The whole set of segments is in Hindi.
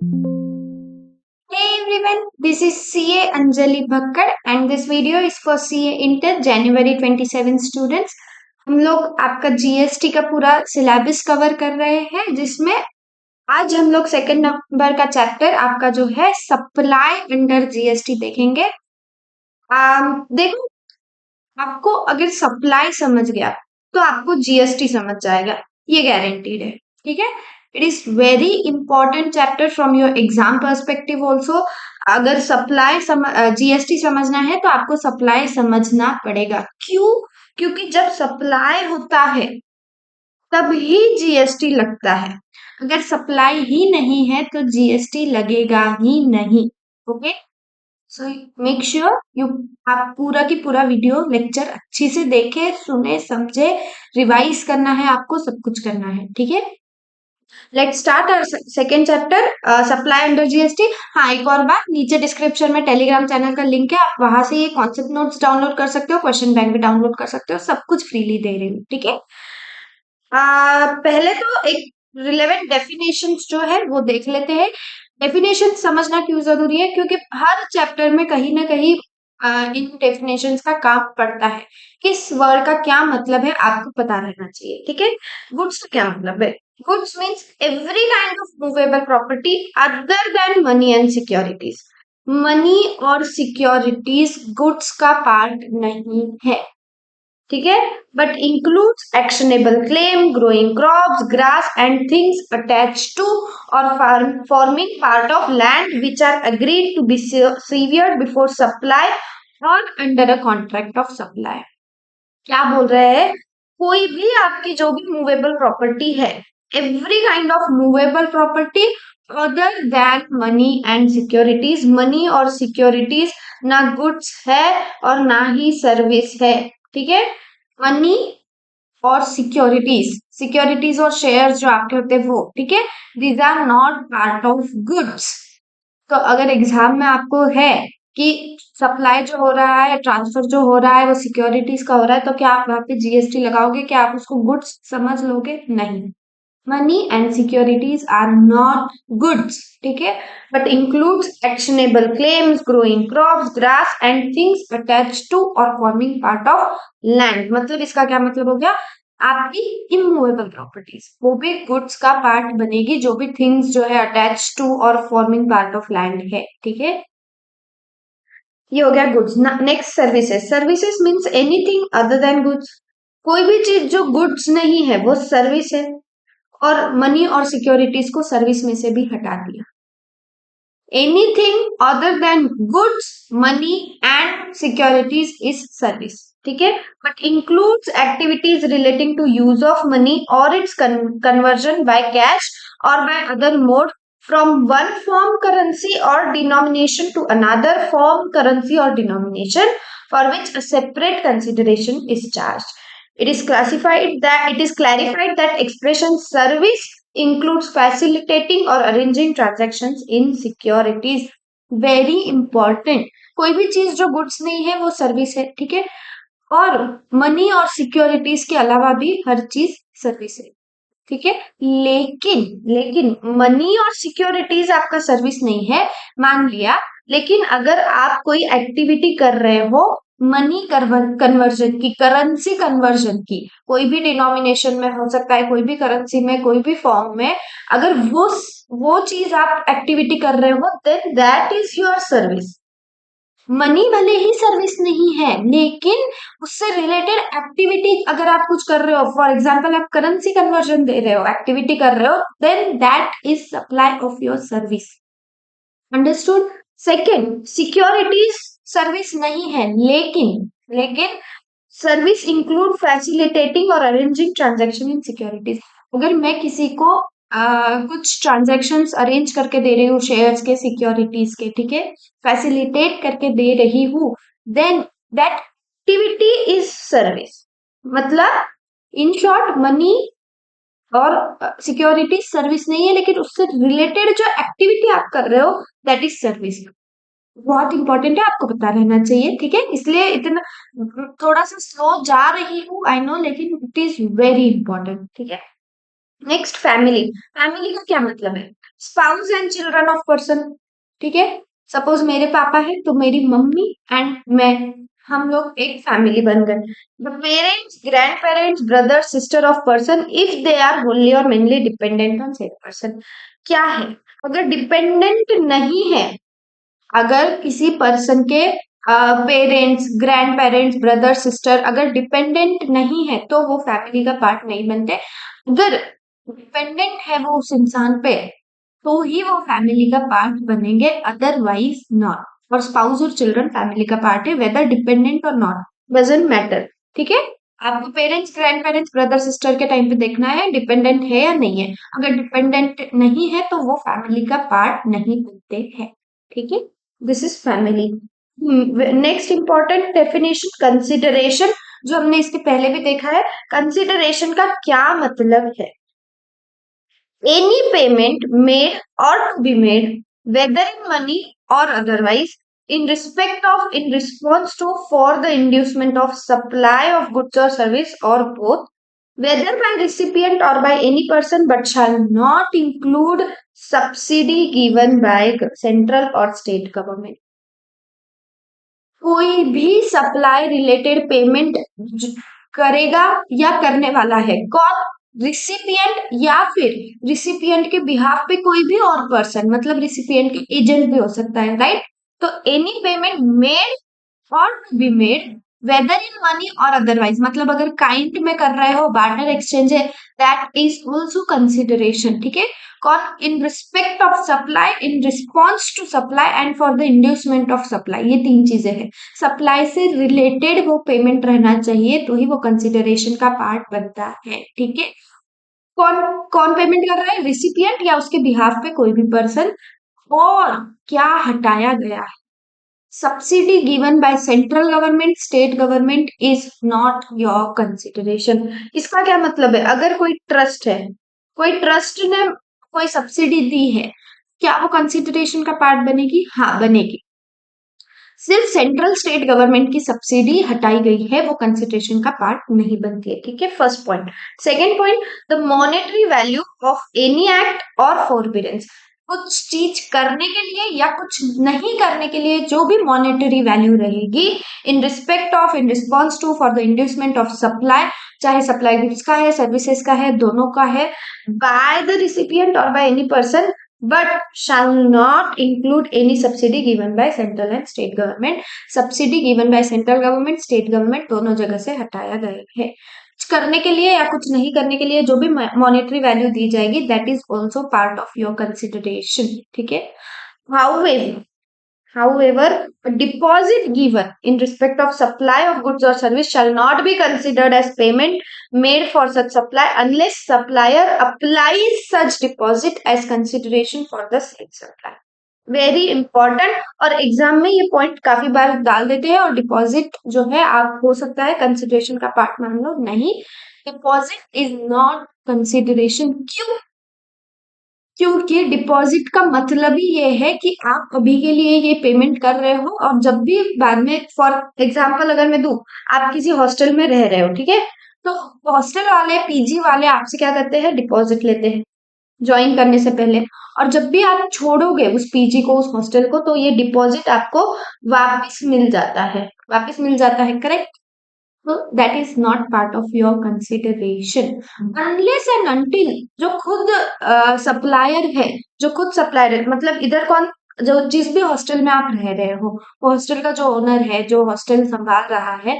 Hey everyone, this is CA Anjali Bhakkar and this video is for CA Inter January 27 students. हम लोग आपका जीएसटी का पूरा सिलेबस कवर कर रहे हैं जिसमें आज हम लोग सेकंड नंबर का चैप्टर आपका जो है सप्लाई अंडर जीएसटी देखेंगे। देखो, आपको अगर सप्लाई समझ गया तो आपको जीएसटी समझ जाएगा, ये गारंटीड है। ठीक है, it is very important chapter from your exam perspective also. अगर सप्लाई जीएसटी समझना है तो आपको सप्लाई समझना पड़ेगा। क्यों? क्योंकि जब सप्लाई होता है तब ही जीएसटी लगता है। अगर सप्लाई ही नहीं है तो जीएसटी लगेगा ही नहीं। Okay, so make sure you आप पूरा की पूरा वीडियो लेक्चर अच्छी से देखे, सुने, समझे। रिवाइज करना है, आपको सब कुछ करना है। ठीक है, let's start our second chapter supply under GST. हाँ, एक और बात, नीचे डिस्क्रिप्शन में टेलीग्राम चैनल का लिंक है, आप वहां से ये कॉन्सेप्ट नोट्स डाउनलोड कर सकते हो, क्वेश्चन बैंक भी डाउनलोड कर सकते हो, सब कुछ फ्रीली दे रही हूँ। ठीक है, पहले तो एक रिलेवेंट डेफिनेशंस जो है वो देख लेते हैं। डेफिनेशन समझना क्यों जरूरी है? क्योंकि हर चैप्टर में कहीं ना कहीं इन डेफिनेशंस का काम पड़ता है। किस वर्ड का क्या मतलब है आपको पता रहना चाहिए। ठीक है, गुड्स का क्या मतलब है? Goods means every kind of movable property other than money and securities. Money और सिक्योरिटीज गुड्स का पार्ट नहीं है। ठीक है, but includes actionable claim, growing crops, grass and things attach to और forming part of land which are agreed to be severed before supply और under a contract of supply. क्या बोल रहे हैं? कोई भी आपकी जो भी मूवेबल प्रॉपर्टी है, every kind of movable property other than money and securities. Money और सिक्योरिटीज ना गुड्स है और ना ही सर्विस है। ठीक है, मनी और सिक्योरिटीज, सिक्योरिटीज और शेयर्स जो आपके होते हैं वो, ठीक है, these are not part of goods. तो अगर एग्जाम में आपको है कि सप्लाई जो हो रहा है, ट्रांसफर जो हो रहा है वो सिक्योरिटीज का हो रहा है, तो क्या आप वहां पे जीएसटी लगाओगे? क्या आप उसको गुड्स समझ लोगे? नहीं। Money and securities are not goods. ठीक है, but includes actionable claims, growing crops, grass and things attach to और फॉर्मिंग पार्ट ऑफ लैंड। मतलब इसका क्या मतलब हो गया? आपकी इमूवेबल प्रॉपर्टीज वो भी गुड्स का पार्ट बनेगी, जो भी थिंग्स जो है अटैच टू और फॉर्मिंग पार्ट ऑफ लैंड है। ठीक है, ये हो गया goods. Next services. Services means anything other than goods. कोई भी चीज जो गुड्स नहीं है वो सर्विस है, और मनी और सिक्योरिटीज को सर्विस में से भी हटा दिया। Anything other than goods, money and securities is service. ठीक है, but includes activities relating to use of money or its conversion by cash or by other mode from one form currency or denomination to another form currency or denomination for which a separate consideration is charged. It is clarified that expression service includes facilitating or arranging transactions in securities. Very important. कोई भी चीज जो गुड्स नहीं है वो सर्विस है। ठीक है, और मनी और सिक्योरिटीज के अलावा भी हर चीज सर्विस है। ठीक है, लेकिन लेकिन मनी और सिक्योरिटीज आपका सर्विस नहीं है, मान लिया। लेकिन अगर आप कोई एक्टिविटी कर रहे हो मनी कन्वर्जन की, करेंसी कन्वर्जन की, कोई भी डिनोमिनेशन में हो सकता है, कोई भी करेंसी में, कोई भी फॉर्म में, अगर वो चीज आप एक्टिविटी कर रहे हो, then that is your service. Money भले ही सर्विस नहीं है, लेकिन उससे रिलेटेड एक्टिविटी अगर आप कुछ कर रहे हो, फॉर एग्जाम्पल आप करेंसी कन्वर्जन दे रहे हो, एक्टिविटी कर रहे हो, then that is supply of your service. Understood? Second, securities service नहीं है, लेकिन लेकिन service include facilitating or arranging transaction in securities. अगर मैं किसी को कुछ ट्रांजेक्शन्स अरेंज करके दे रही हूँ शेयर्स के, सिक्योरिटीज के, ठीक है, फैसिलिटेट करके दे रही हूँ, then that activity is service. मतलब इन शॉर्ट, मनी और सिक्योरिटी सर्विस नहीं है, लेकिन उससे रिलेटेड जो एक्टिविटी आप कर रहे हो दैट इज सर्विस। बहुत इंपॉर्टेंट है, आपको पता रहना चाहिए। ठीक है, इसलिए इतना थोड़ा सा स्लो जा रही हूँ, आई नो, लेकिन इट इज वेरी इंपॉर्टेंट। ठीक है, नेक्स्ट फैमिली। फैमिली का क्या मतलब है? Spouse and children of person. ठीक है, सपोज मेरे पापा है तो मेरी मम्मी एंड मैं, हम लोग एक फैमिली बन गए। The parents, grandparents, brother sister of person if they are wholly और mainly dependent on said person. क्या है? अगर डिपेंडेंट नहीं है, अगर किसी पर्सन के parents, grandparents, brother sister अगर डिपेंडेंट नहीं है तो वो फैमिली का पार्ट नहीं बनते। अगर डिपेंडेंट है वो उस इंसान पे तो ही वो फैमिली का पार्ट बनेंगे, अदरवाइज नॉट। और स्पाउस और चिल्ड्रन फैमिली का पार्ट है, वेदर डिपेंडेंट और नॉट, डजंट मैटर। ठीक है, आपको parents, grandparents, brother sister के टाइम पे देखना है डिपेंडेंट है या नहीं है। अगर डिपेंडेंट नहीं है तो वो फैमिली का पार्ट नहीं बनते हैं। ठीक है, this is family. Next important definition, consideration, जो हमने इसके पहले भी देखा है। कंसिडरेशन का क्या मतलब है? any payment made or to be made, whether in money or otherwise, in respect of, in response to, for the inducement of supply of goods or service or both, whether by recipient or by any person, but shall not include subsidy given by central or state government. कोई भी सप्लाई रिलेटेड पेमेंट करेगा या करने वाला है कौन? रिसिपिएंट, या फिर रिसिपिएंट के बिहाफ पे कोई भी और पर्सन, मतलब रिसिपिएंट के एजेंट भी हो सकता है, राइट? तो any payment made or to be made, whether in money or otherwise, मतलब अगर काइंड में कर रहे हो, बार्टर एक्सचेंज है, दैट इज ऑल्सो कंसिडरेशन। ठीक है, कौन? In respect of supply, in response to supply and for the inducement of supply, ये तीन चीजें हैं। सप्लाई से रिलेटेड वो पेमेंट रहना चाहिए तो ही वो कंसिडरेशन का पार्ट बनता है। ठीक है, कौन कौन पेमेंट कर रहा है? रिसिपिएंट या उसके बिहाफ पे कोई भी पर्सन। और क्या हटाया गया है? Subsidy given by central government, state government is not your consideration. इसका क्या मतलब है? अगर कोई ट्रस्ट है, कोई ट्रस्ट ने कोई सब्सिडी दी है, क्या वो कंसिडरेशन का पार्ट बनेगी? हाँ, बनेगी। सिर्फ सेंट्रल स्टेट गवर्नमेंट की सब्सिडी हटाई गई है, वो कंसिडरेशन का पार्ट नहीं बनती है। ठीक है, first point. Second point, the monetary value of any act और फॉरबिडेंस। कुछ चीज करने के लिए या कुछ नहीं करने के लिए जो भी मॉनेटरी वैल्यू रहेगी, in respect of, in response to, for the inducement of supply, चाहे सप्लाई गुड्स का है, सर्विसेज का है, दोनों का है, by the recipient or by any person, but shall not include any subsidy given by central and state government. Subsidy given by central government, state government, दोनों जगह से हटाया गया है। कुछ करने के लिए या कुछ नहीं करने के लिए जो भी मॉनेटरी वैल्यू दी जाएगी, that is also part of your consideration. ठीक है, however, However, a deposit given in respect of supply of goods or service shall not be considered as payment made for such supply unless supplier applies such deposit as consideration for the said supply. Very important, और एग्जाम में ये पॉइंट काफी बार डाल देते हैं। और डिपॉजिट जो है, आप हो सकता है कंसिडरेशन का पार्ट मान लो, नहीं, डिपॉजिट इज नॉट कंसिडरेशन। क्यों? क्योंकि डिपॉजिट का मतलब ही ये है कि आप अभी के लिए ये पेमेंट कर रहे हो, और जब भी बाद में, फॉर एग्जाम्पल अगर मैं दूं, आप किसी हॉस्टल में रह रहे हो, ठीक है, तो हॉस्टल वाले, पीजी वाले आपसे क्या करते हैं? डिपॉजिट लेते हैं ज्वाइन करने से पहले। और जब भी आप छोड़ोगे उस पीजी को, उस हॉस्टल को, तो ये डिपॉजिट आपको वापस मिल जाता है, वापस मिल जाता है, correct? So that is not part of your consideration unless and until जो खुद सप्लायर है, जो खुद सप्लायर है, मतलब इधर कौन, जो जिस भी हॉस्टल में आप रह रहे हो, वो हॉस्टल का जो ओनर है, जो हॉस्टल संभाल रहा है,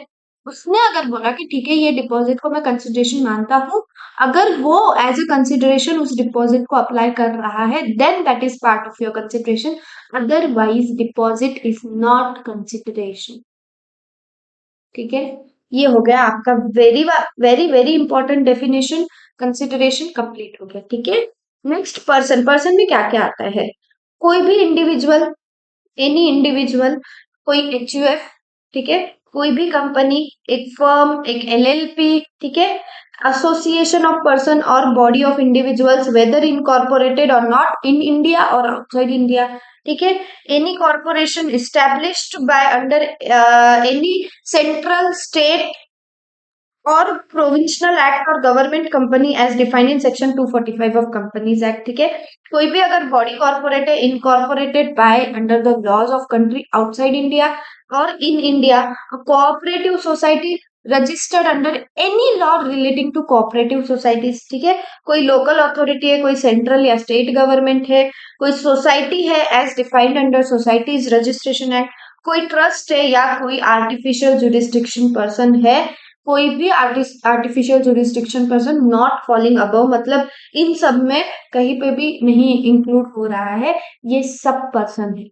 उसने अगर बोला कि ठीक है ये डिपॉजिट को मैं कंसिडरेशन मानता हूँ, अगर वो एज ए कंसिडरेशन उस डिपॉजिट को अप्लाई कर रहा है, then that is part of your consideration, otherwise deposit is not consideration. ठीक है, ये हो गया आपका very very very important definition. Consideration complete हो गया। ठीक है, नेक्स्ट, पर्सन। पर्सन में क्या क्या आता है? कोई भी इंडिविजुअल, एनी इंडिविजुअल, कोई एचयूएफ, ठीक है, कोई भी कंपनी, एक फर्म, एक एलएलपी, ठीक है, एसोसिएशन ऑफ पर्सन और body of individuals, whether incorporated और नॉट, इन इंडिया और आउटसाइड इंडिया, ठीक है, any corporation established by under any central, state और प्रोविंशनल एक्ट और government company as defined in section 245 of companies act. ठीक है, कोई भी अगर बॉडी कॉर्पोरेट है incorporated by under the laws of country outside India और in India, cooperative society registered under any law relating to cooperative societies. ठीक है, कोई लोकल अथॉरिटी है, कोई सेंट्रल या स्टेट गवर्नमेंट है, कोई सोसाइटी है as defined under societies registration act, कोई ट्रस्ट है या कोई आर्टिफिशियल जुरिस्डिक्शन पर्सन है, कोई भी artificial jurisdiction person not falling above, मतलब इन सब में कहीं पे भी नहीं इंक्लूड हो रहा है, ये सब पर्सन है,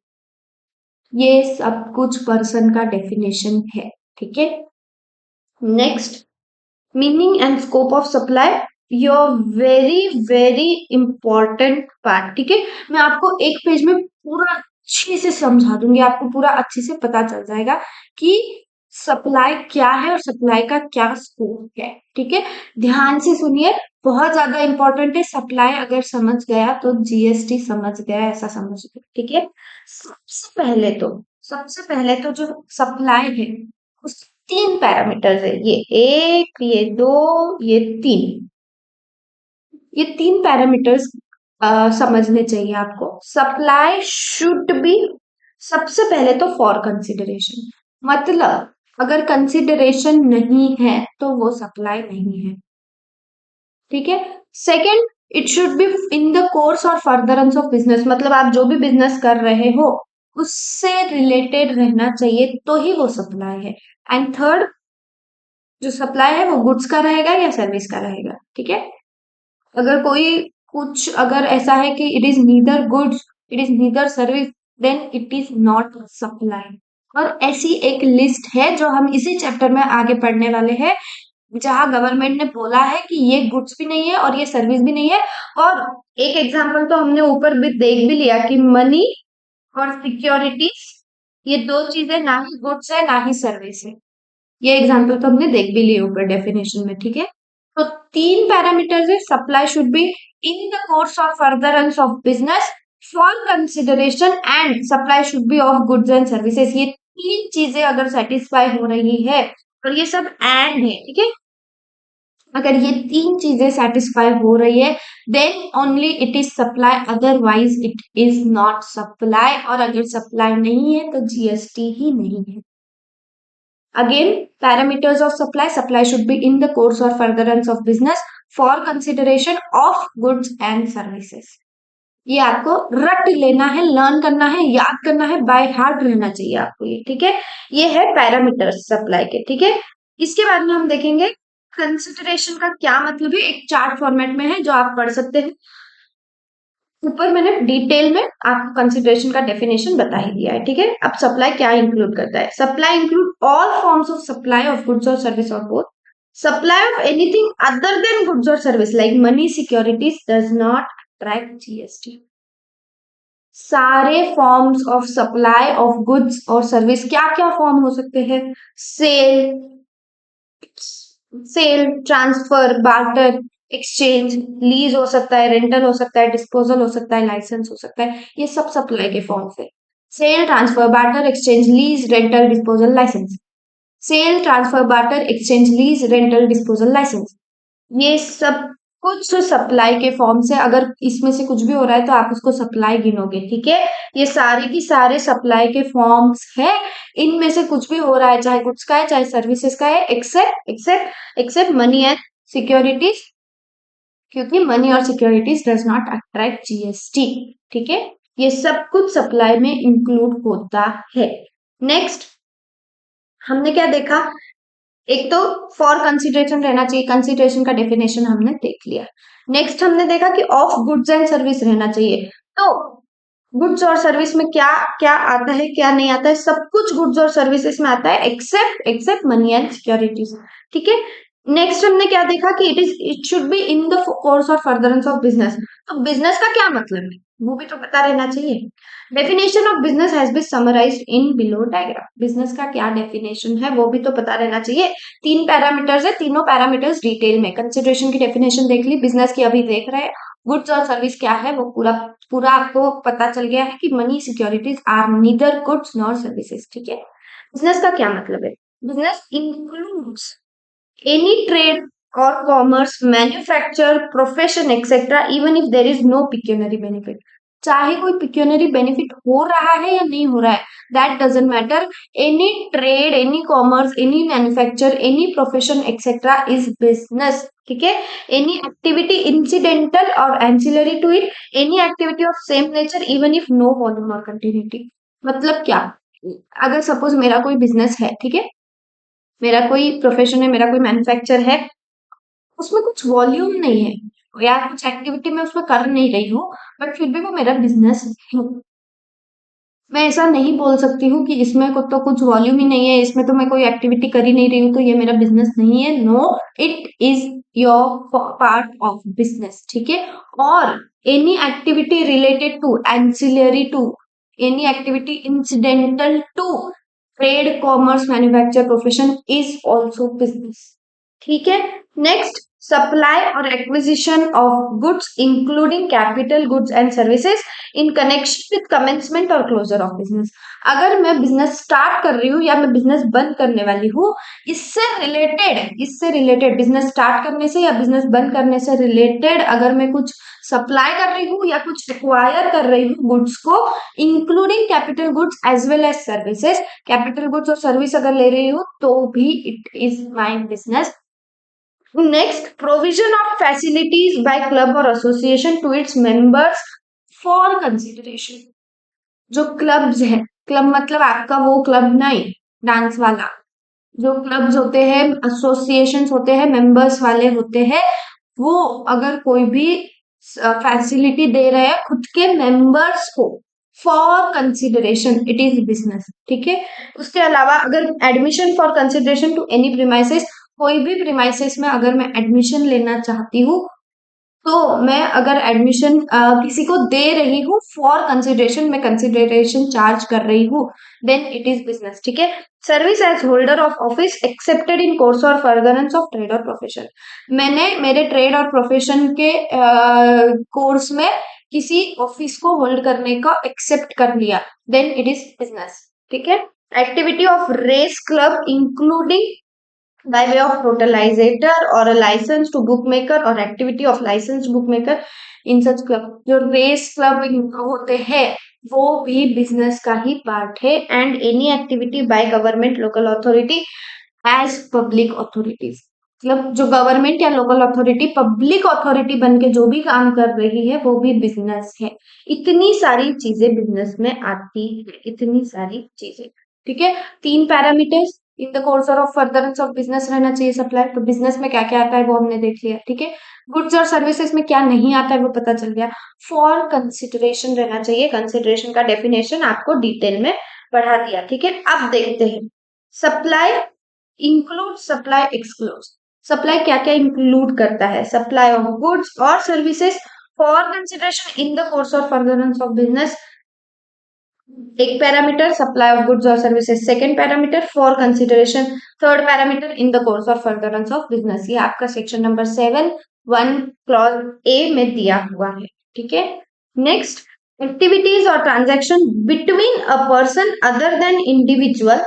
ये सब कुछ पर्सन का डेफिनेशन है। ठीक है, next, meaning and scope of supply, your very very important part. ठीक है, मैं आपको एक पेज में पूरा अच्छे से समझा दूंगी, आपको पूरा अच्छे से पता चल जाएगा कि सप्लाई क्या है और सप्लाई का क्या स्कोप है। ठीक है, ध्यान से सुनिए, बहुत ज्यादा इंपॉर्टेंट है। सप्लाई अगर समझ गया तो जीएसटी समझ गया, ऐसा समझ लो। ठीक है, सबसे पहले तो जो सप्लाई है उस तीन पैरामीटर्स है, ये एक, ये दो, ये तीन, ये तीन पैरामीटर्स समझने चाहिए आपको। सप्लाई शुड बी, सबसे पहले तो फॉर कंसिडरेशन, मतलब अगर कंसिडरेशन नहीं है तो वो सप्लाई नहीं है। ठीक है, second, it should be in the course और फर्दरेंस ऑफ बिजनेस, मतलब आप जो भी बिजनेस कर रहे हो उससे रिलेटेड रहना चाहिए तो ही वो सप्लाई है। एंड थर्ड, जो सप्लाई है वो गुड्स का रहेगा या सर्विस का रहेगा। ठीक है, अगर कोई कुछ अगर ऐसा है कि it is neither goods, it is neither service, then it is not supply. और ऐसी एक लिस्ट है जो हम इसी चैप्टर में आगे पढ़ने वाले हैं, जहां गवर्नमेंट ने बोला है कि ये गुड्स भी नहीं है और ये सर्विस भी नहीं है। और एक एग्जांपल तो हमने ऊपर भी देख भी लिया कि मनी और सिक्योरिटीज, ये दो चीजें ना ही गुड्स है ना ही सर्विस है। ये एग्जांपल तो हमने देख भी लिए ऊपर डेफिनेशन में। ठीक है, तो तीन पैरामीटर्स है, supply should be in the course of furtherance of business, for consideration and supply should B of goods and services. ये तीन चीजें अगर सेटिस्फाई हो रही है, और ये सब एंड है। ठीक है, अगर ये तीन चीजें सेटिस्फाई हो रही है then only it is supply, otherwise it is not supply. और अगर सप्लाई नहीं है तो जीएसटी ही नहीं है। Again, parameters of supply. Supply should be in the course or furtherance of business for consideration of goods and services. ये आपको रट लेना है, लर्न करना है, याद करना है, बाय हार्ट रहना चाहिए आपको ये। ठीक है, ये है पैरामीटर्स सप्लाई के। ठीक है, इसके बाद में हम देखेंगे कंसिडरेशन का क्या मतलब है, एक चार्ट फॉर्मेट में है जो आप पढ़ सकते हैं। ऊपर मैंने डिटेल में आपको कंसिडरेशन का डेफिनेशन बता ही दिया है। ठीक है, अब सप्लाई क्या इंक्लूड करता है। Supply include all forms of supply of goods और सर्विस और both. Supply of anything other than goods और service like money securities does not attract GST. सारे forms of supply of goods और सर्विस, क्या क्या फॉर्म हो सकते हैं, sale, sale, transfer, barter, exchange, lease हो सकता है, रेंटल हो सकता है, डिस्पोजल हो सकता है, लाइसेंस हो सकता है, ये सब सप्लाई के फॉर्म्स है। Sale, transfer, barter, exchange, lease, rental, disposal, licence. Sale, transfer, barter, exchange, lease, rental, disposal, licence, ये सब कुछ सप्लाई के फॉर्म से, अगर इसमें से कुछ भी हो रहा है तो आप उसको सप्लाई गिनोगे। ठीक है, ये सारे की सारे सप्लाई के फॉर्म्स है, इनमें से कुछ भी हो रहा है, चाहे गुड्स का है चाहे सर्विसेज का है, except except except money and securities, क्योंकि मनी और securities does not attract GST. ठीक है, ये सब कुछ सप्लाई में इंक्लूड होता है। नेक्स्ट, हमने क्या देखा, एक तो फॉर कंसिडरेशन रहना चाहिए, कंसिडरेशन का डेफिनेशन हमने देख लिया। नेक्स्ट हमने देखा कि ऑफ गुड्स एंड सर्विस रहना चाहिए। तो गुड्स और सर्विस में क्या क्या आता है क्या नहीं आता है, सब कुछ गुड्स और सर्विसेज में आता है except except money and securities. ठीक है, नेक्स्ट हमने क्या देखा कि it should be in the course और फर्दरेंस ऑफ बिजनेस। तो बिजनेस का क्या मतलब है वो भी तो पता रहना चाहिए। Definition of business has been summarised in below diagram, business का क्या डेफिनेशन है वो भी तो पता रहना चाहिए। तीन पैरामीटर्स है, तीनों पैरामीटर्स डिटेल में, कंसिडरेशन की डेफिनेशन देख ली, बिजनेस की अभी देख रहे हैं, गुड्स और सर्विस क्या है वो पूरा पूरा आपको पता चल गया है कि money securities are neither goods nor services. ठीक है, बिजनेस का क्या मतलब है, business includes any trade or commerce, manufacture, profession, etc., even if there is no pecuniary benefit. चाहे कोई pecuniary benefit हो रहा है या नहीं हो रहा है, that doesn't matter. Any trade, any commerce, any manufacture, any profession, etc. is business. ठीक है? Any activity incidental or ancillary to it, any activity of same nature, even if no volume or continuity. मतलब क्या? अगर सपोज मेरा कोई बिजनेस है, ठीक है, मेरा कोई प्रोफेशन है, मेरा कोई मैन्युफैक्चर है, उसमें कुछ वॉल्यूम नहीं है या कुछ एक्टिविटी मैं उसमें कर नहीं रही हूँ, बट फिर भी वो मेरा बिजनेस है। मैं ऐसा नहीं बोल सकती हूँ कि इसमें को तो कुछ वॉल्यूम ही नहीं है, इसमें तो मैं कोई एक्टिविटी कर ही नहीं रही हूँ, तो ये मेरा बिजनेस नहीं है। No, it is your part of business. ठीक है? और any activity related to, ancillary to, any activity incidental to trade, commerce, manufacture, profession is also business. ठीक है? Next, supply or acquisition of goods including capital goods and services in connection with commencement or closure of business. अगर मैं बिजनेस स्टार्ट कर रही हूँ या मैं बिजनेस बंद करने वाली हूँ, इससे रिलेटेड बिजनेस स्टार्ट करने से या बिजनेस बंद करने से रिलेटेड अगर मैं कुछ सप्लाई कर रही हूँ या कुछ एक्वायर कर रही हूँ गुड्स को, including capital goods as well as services, capital goods और सर्विस अगर ले रही हूँ तो भी it is my business. Next, provision of facilities by club और association to its members for consideration. जो क्लब्स है, क्लब मतलब आपका वो क्लब नहीं डांस वाला, जो क्लब्स होते हैं, एसोसिएशंस होते हैं, मेंबर्स वाले होते हैं, वो अगर कोई भी फैसिलिटी दे रहे हैं खुद के मेंबर्स को for consideration, it is business. ठीक है? उसके अलावा अगर admission for consideration to any premises, कोई भी प्रीमाइसेस में अगर मैं एडमिशन लेना चाहती हूँ, तो मैं अगर एडमिशन किसी को दे रही हूँ फॉर कंसिडरेशन, मैं कंसिडरेशन चार्ज कर रही हूँ, देन इट इज बिजनेस। ठीक है? Service as holder of office accepted in course और furtherance of trade or profession. मैंने मेरे ट्रेड और प्रोफेशन के कोर्स में किसी ऑफिस को होल्ड करने का एक्सेप्ट कर लिया, देन इट इज बिजनेस। ठीक है? Activity of race club including by way of totalizer or a license to bookmaker or activity of licensed bookmaker in such club। जो रेस क्लब होते हैं वो भी बिजनेस का ही पार्ट है। And any activity by government, local authority as public authorities, मतलब जो गवर्नमेंट या लोकल अथॉरिटी पब्लिक अथॉरिटी बन के जो भी काम कर रही है वो भी बिजनेस है। इतनी सारी चीजें बिजनेस में आती है, इतनी सारी चीजें। ठीक है? 3 parameters in the course of furtherance of business रहना चाहिए सप्लाई। तो बिजनेस में क्या क्या आता है वो हमने देख लिया। ठीक है? गुड्स और सर्विसेज में क्या नहीं आता है वो पता चल गया। फॉर कंसिडरेशन रहना चाहिए, कंसिडरेशन का डेफिनेशन आपको डिटेल में पढ़ा दिया। ठीक है? अब देखते हैं supply include, supply exclude. Supply क्या क्या इंक्लूड करता है? सप्लाई ऑफ गुड्स और services for consideration in the course of furtherance of business, एक पैरामीटर सप्लाई ऑफ गुड्स और services, second parameter for consideration, third parameter in the course of furtherance of business. ये आपका सेक्शन नंबर 7(1) क्लॉज ए में दिया हुआ है। ठीक है? नेक्स्ट, एक्टिविटीज और transaction between a person other than individual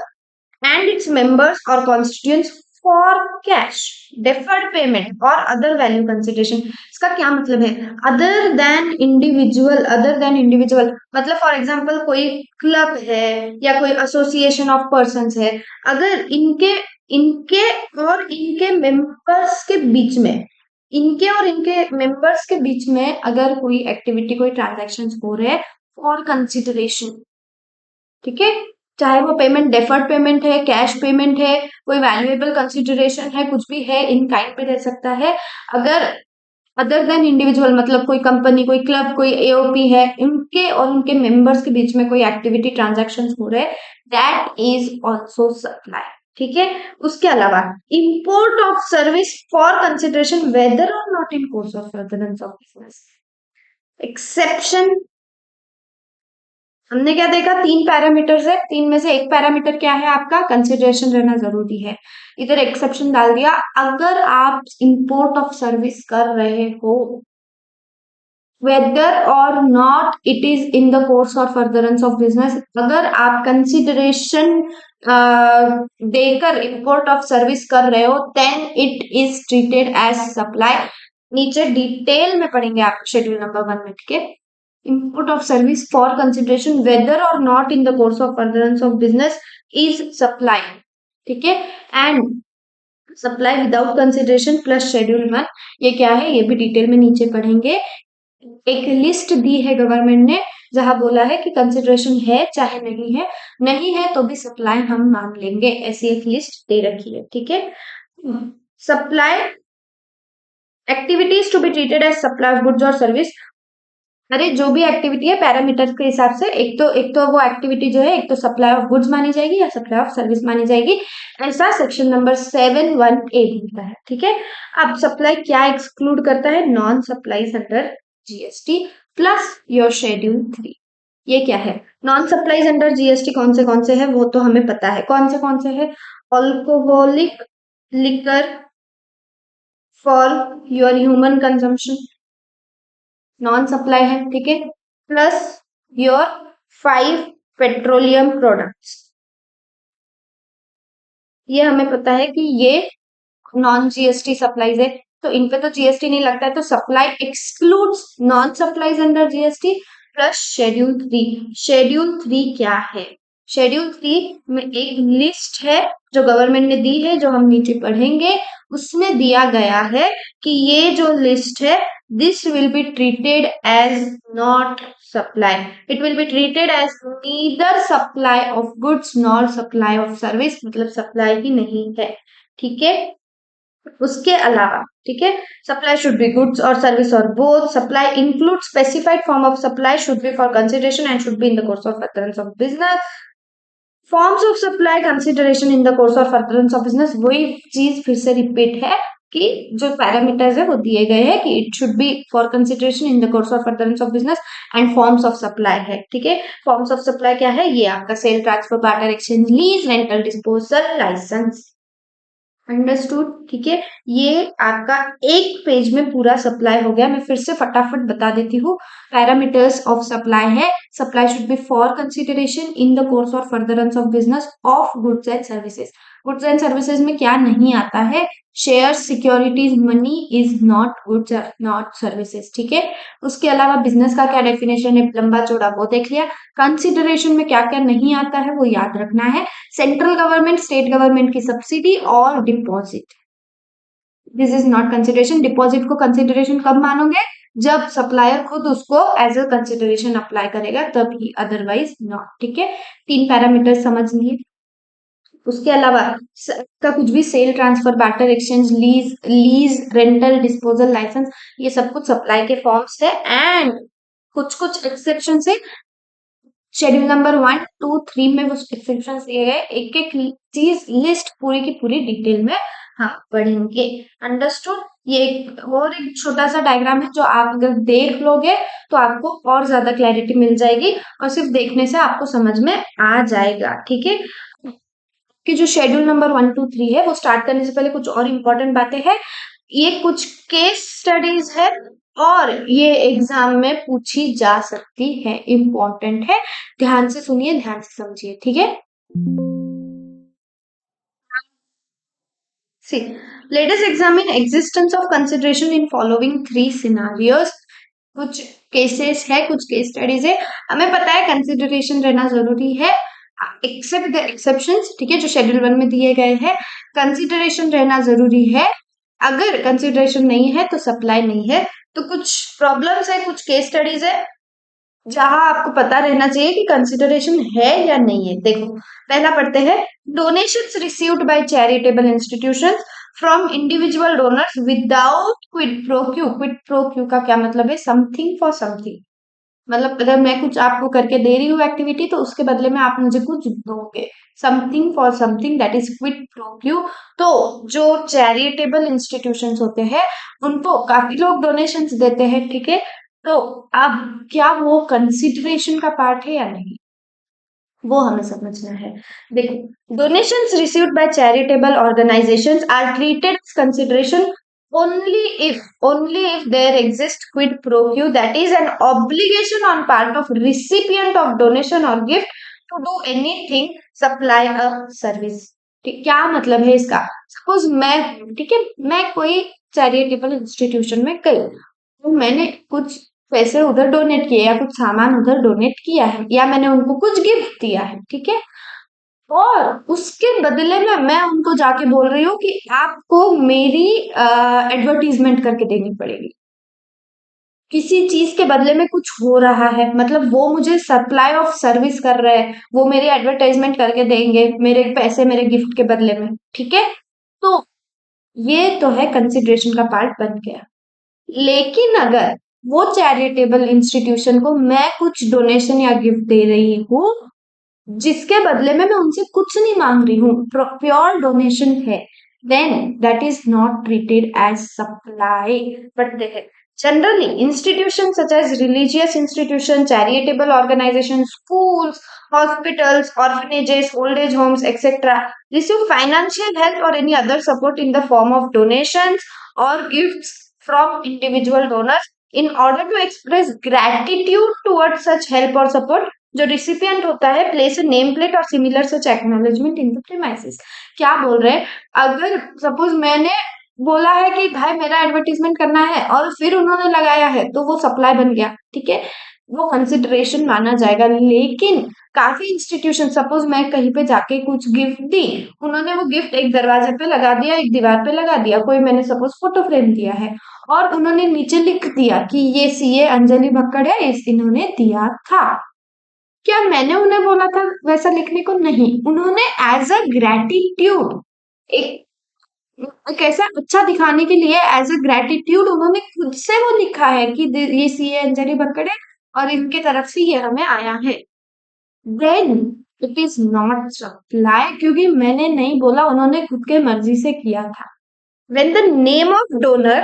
and its members or constituents for cash, deferred payment or other value consideration। इसका क्या मतलब है? Other than individual, other than individual मतलब फॉर एग्जांपल कोई क्लब है या कोई एसोसिएशन ऑफ पर्संस है, अगर इनके इनके और इनके मेंबर्स के बीच में, इनके और इनके मेंबर्स के बीच में अगर कोई एक्टिविटी, कोई ट्रांजैक्शन हो रहे हैं फॉर कंसिडरेशन, ठीक है, चाहे वो पेमेंट डेफर्ड पेमेंट है, कैश पेमेंट है, कोई वैल्यूएबल कंसिडरेशन है, कुछ भी है, इन काइंड पे दे सकता है। अगर अदर देन इंडिविजुअल मतलब कोई कंपनी, कोई क्लब, कोई एओपी है, उनके और उनके मेंबर्स के बीच में कोई एक्टिविटी ट्रांजैक्शन हो रहे, दैट इज ऑल्सो सप्लाई। ठीक है? उसके अलावा import of service for consideration whether और not in course of furtherance of business. Exception हमने क्या देखा? 3 पैरामीटर्स है, 3 में से एक पैरामीटर क्या है आपका? कंसिडरेशन रहना जरूरी है। इधर एक्सेप्शन डाल दिया, अगर आप इंपोर्ट ऑफ सर्विस कर रहे हो वेदर और not it is in the course और फर्दरेंस ऑफ बिजनेस, अगर आप कंसिडरेशन देकर इंपोर्ट ऑफ सर्विस कर रहे हो then it is treated as supply. नीचे डिटेल में पढ़ेंगे आप शेड्यूल नंबर 1 में, ठीक है। Import of service for consideration whether और not in the course of furtherance of business is supply, ठीक है। And supply without consideration plus schedule 1, ये क्या है ये भी डिटेल में नीचे पढ़ेंगे। एक लिस्ट दी है गवर्नमेंट ने जहां बोला है कि कंसिडरेशन है चाहे नहीं है, नहीं है तो भी सप्लाई हम मान लेंगे, ऐसी एक लिस्ट दे रखी है, ठीक है। Supply activities to be treated as supply of goods और सर्विस, अरे जो भी एक्टिविटी है पैरामीटर्स के हिसाब से एक तो वो एक्टिविटी जो है एक तो सप्लाई ऑफ गुड्स मानी जाएगी या सप्लाई ऑफ सर्विस मानी जाएगी, ऐसा सेक्शन नंबर 7(1)(a) बोलता है, ठीक है। अब सप्लाई क्या एक्सक्लूड करता है, non supplies under GST plus your schedule 3। ये क्या है, नॉन सप्लाईज अंडर जीएसटी कौन से है वो तो हमें पता है, कौन से है, alcoholic liquor for your human consumption non supply है, ठीक है। प्लस योर 5 पेट्रोलियम प्रोडक्ट्स, ये हमें पता है कि ये नॉन जीएसटी सप्लाईज है, तो इन पे तो जीएसटी नहीं लगता है, तो supply excludes non supplies under GST plus schedule 3। Schedule 3 क्या है, शेड्यूल 3 में एक लिस्ट है जो गवर्नमेंट ने दी है, जो हम नीचे पढ़ेंगे, उसमें दिया गया है कि ये जो लिस्ट है this will be treated as not supply, it will be treated as neither supply of goods nor supply of service, मतलब सप्लाई ही नहीं है, ठीक है। उसके अलावा, ठीक है, सप्लाई शुड बी गुड्स और सर्विस और both, supply include specified form of supply, should be for consideration and should be in the course of furtherance of business. Forms of supply consideration in the course of furtherance of business, वही चीज फिर से रिपीट है कि जो पैरामीटर्स है वो दिए गए हैं कि it should be for consideration in the course of furtherance of business and forms of supply है, ठीक है। फॉर्म्स ऑफ सप्लाई क्या है, ये आपका sale, transfer, barter, exchange, lease, rental, disposal, licence, understood, ठीक है। ये आपका एक पेज में पूरा सप्लाई हो गया। मैं फिर से फटाफट बता देती हूँ, पैरामीटर्स ऑफ सप्लाई है, supply should be for consideration in the course और furtherance of business of goods and services. Goods and services में क्या नहीं आता है, share, securities, money is not goods not services, ठीक है। उसके अलावा बिजनेस का क्या डेफिनेशन है, लंबा चौड़ा वो देख लिया। कंसिडरेशन में क्या क्या नहीं आता है वो याद रखना है, सेंट्रल गवर्नमेंट, स्टेट गवर्नमेंट की सब्सिडी और deposit, this is not consideration. Deposit को कंसिडरेशन कब मानोगे, जब सप्लायर खुद उसको एज अ कंसिडरेशन अप्लाई करेगा तभी, अदरवाइज नॉट, ठीक है। 3 पैरामीटर समझ लिए। उसके अलावा का कुछ भी sale, transfer, barter, exchange, lease, rental, disposal, licence, ये सब कुछ सप्लाई के फॉर्म्स है। एंड कुछ कुछ एक्सेप्शन है, शेड्यूल नंबर 1, 2, 3 में वो एक्सेप्शन दिए गए, एक एक चीज लिस्ट पूरी की पूरी डिटेल में हम पढ़ेंगे, अंडरस्टूड। ये एक छोटा सा डायग्राम है जो आप अगर देख लोगे तो आपको और ज्यादा क्लैरिटी मिल जाएगी, और सिर्फ देखने से आपको समझ में आ जाएगा, ठीक है। कि जो शेड्यूल नंबर 1, 2, 3 है वो स्टार्ट करने से पहले कुछ और इम्पोर्टेंट बातें हैं, ये कुछ केस स्टडीज है और ये एग्जाम में पूछी जा सकती है, इम्पोर्टेंट है, ध्यान से सुनिए, ध्यान से समझिए, ठीक है। See, let us examine existence of consideration in following 3 scenarios. कुछ केसेस है, कुछ केस स्टडीज है, हमें पता है कंसिडरेशन रहना जरूरी है, एक्सेप्ट द एक्सेप्शंस, ठीक है, जो शेड्यूल 1 में दिए गए हैं, कंसिडरेशन रहना जरूरी है। अगर कंसिडरेशन नहीं है तो सप्लाई नहीं है। तो कुछ प्रॉब्लम्स है, कुछ केस स्टडीज है जहां आपको पता रहना चाहिए कि कंसिडरेशन है या नहीं है। देखो, पहला पढ़ते हैं, donations received by charitable institutions from individual donors without quid pro Q. Quid pro Q का क्या मतलब है, समथिंग फॉर समथिंग, मतलब अगर मैं कुछ आपको करके दे रही हूँ एक्टिविटी तो उसके बदले में आप मुझे कुछ दोगे, something for something, that is quid pro Q. तो जो चैरिटेबल इंस्टीट्यूशंस होते हैं उनको काफी लोग डोनेशंस देते हैं, ठीक है। तो अब क्या वो कंसिडरेशन का पार्ट है या नहीं, वो हमें समझना है। देखो, donations received by charitable organisations are treated as consideration only if there exists quid pro quo, that is an obligation on part of recipient of donation or gift to do anything, supply a service. ठीक, क्या मतलब है इसका? सपोज मैं, ठीक है, मैं कोई चैरिटेबल इंस्टीट्यूशन में गई, तो मैंने कुछ पैसे उधर डोनेट किए या कुछ सामान उधर डोनेट किया है या मैंने उनको कुछ गिफ्ट दिया है, ठीक है, और उसके बदले में मैं उनको जाके बोल रही हूँ कि आपको मेरी एडवर्टीजमेंट करके देनी पड़ेगी। किसी चीज के बदले में कुछ हो रहा है, मतलब वो मुझे सप्लाई ऑफ सर्विस कर रहे हैं, वो मेरी एडवर्टाइजमेंट करके देंगे मेरे पैसे मेरे गिफ्ट के बदले में, ठीक है। तो ये तो है कंसिडरेशन का पार्ट बन गया। लेकिन अगर वो चैरिटेबल इंस्टीट्यूशन को मैं कुछ डोनेशन या गिफ्ट दे रही हूँ जिसके बदले में मैं उनसे कुछ नहीं मांग रही हूँ, प्योर डोनेशन है, then that is not treated as supply. But generally institutions such as religious institutions, charitable organizations, schools, hospitals, orphanages, old age homes, etc. receive financial help or any other support in the form of donations or gifts from individual donors in order to express gratitude towards such help or support. जो रिसिपिएंट होता है प्लेस नेम प्लेट और similar such acknowledgement in the premises. क्या बोल रहे हैं, अगर सपोज मैंने बोला है कि भाई मेरा एडवर्टीजमेंट करना है और फिर उन्होंने लगाया है तो वो सप्लाई बन गया, ठीक है, वो कंसिडरेशन माना जाएगा। लेकिन काफी इंस्टीट्यूशन, सपोज मैं कहीं पे जाके कुछ गिफ्ट दी, उन्होंने वो गिफ्ट एक दरवाजे पे लगा दिया, एक दीवार पे लगा दिया, कोई मैंने सपोज फोटो फ्रेम दिया है और उन्होंने नीचे लिख दिया कि ये सीए अंजलि भक्कड़ है, इस इन्होंने दिया था। क्या मैंने उन्हें बोला था वैसा लिखने को? नहीं, उन्होंने एज अ ग्रेटिट्यूड, एक एक ऐसा अच्छा दिखाने के लिए एज अ ग्रेटिट्यूड उन्होंने खुद से वो लिखा है कि ये सीए अंजलि भक्कड़ है और इनके तरफ से ये हमें आया है। Then it is not supply, क्योंकि मैंने नहीं बोला, उन्होंने खुद के मर्जी से किया था। When the name of donor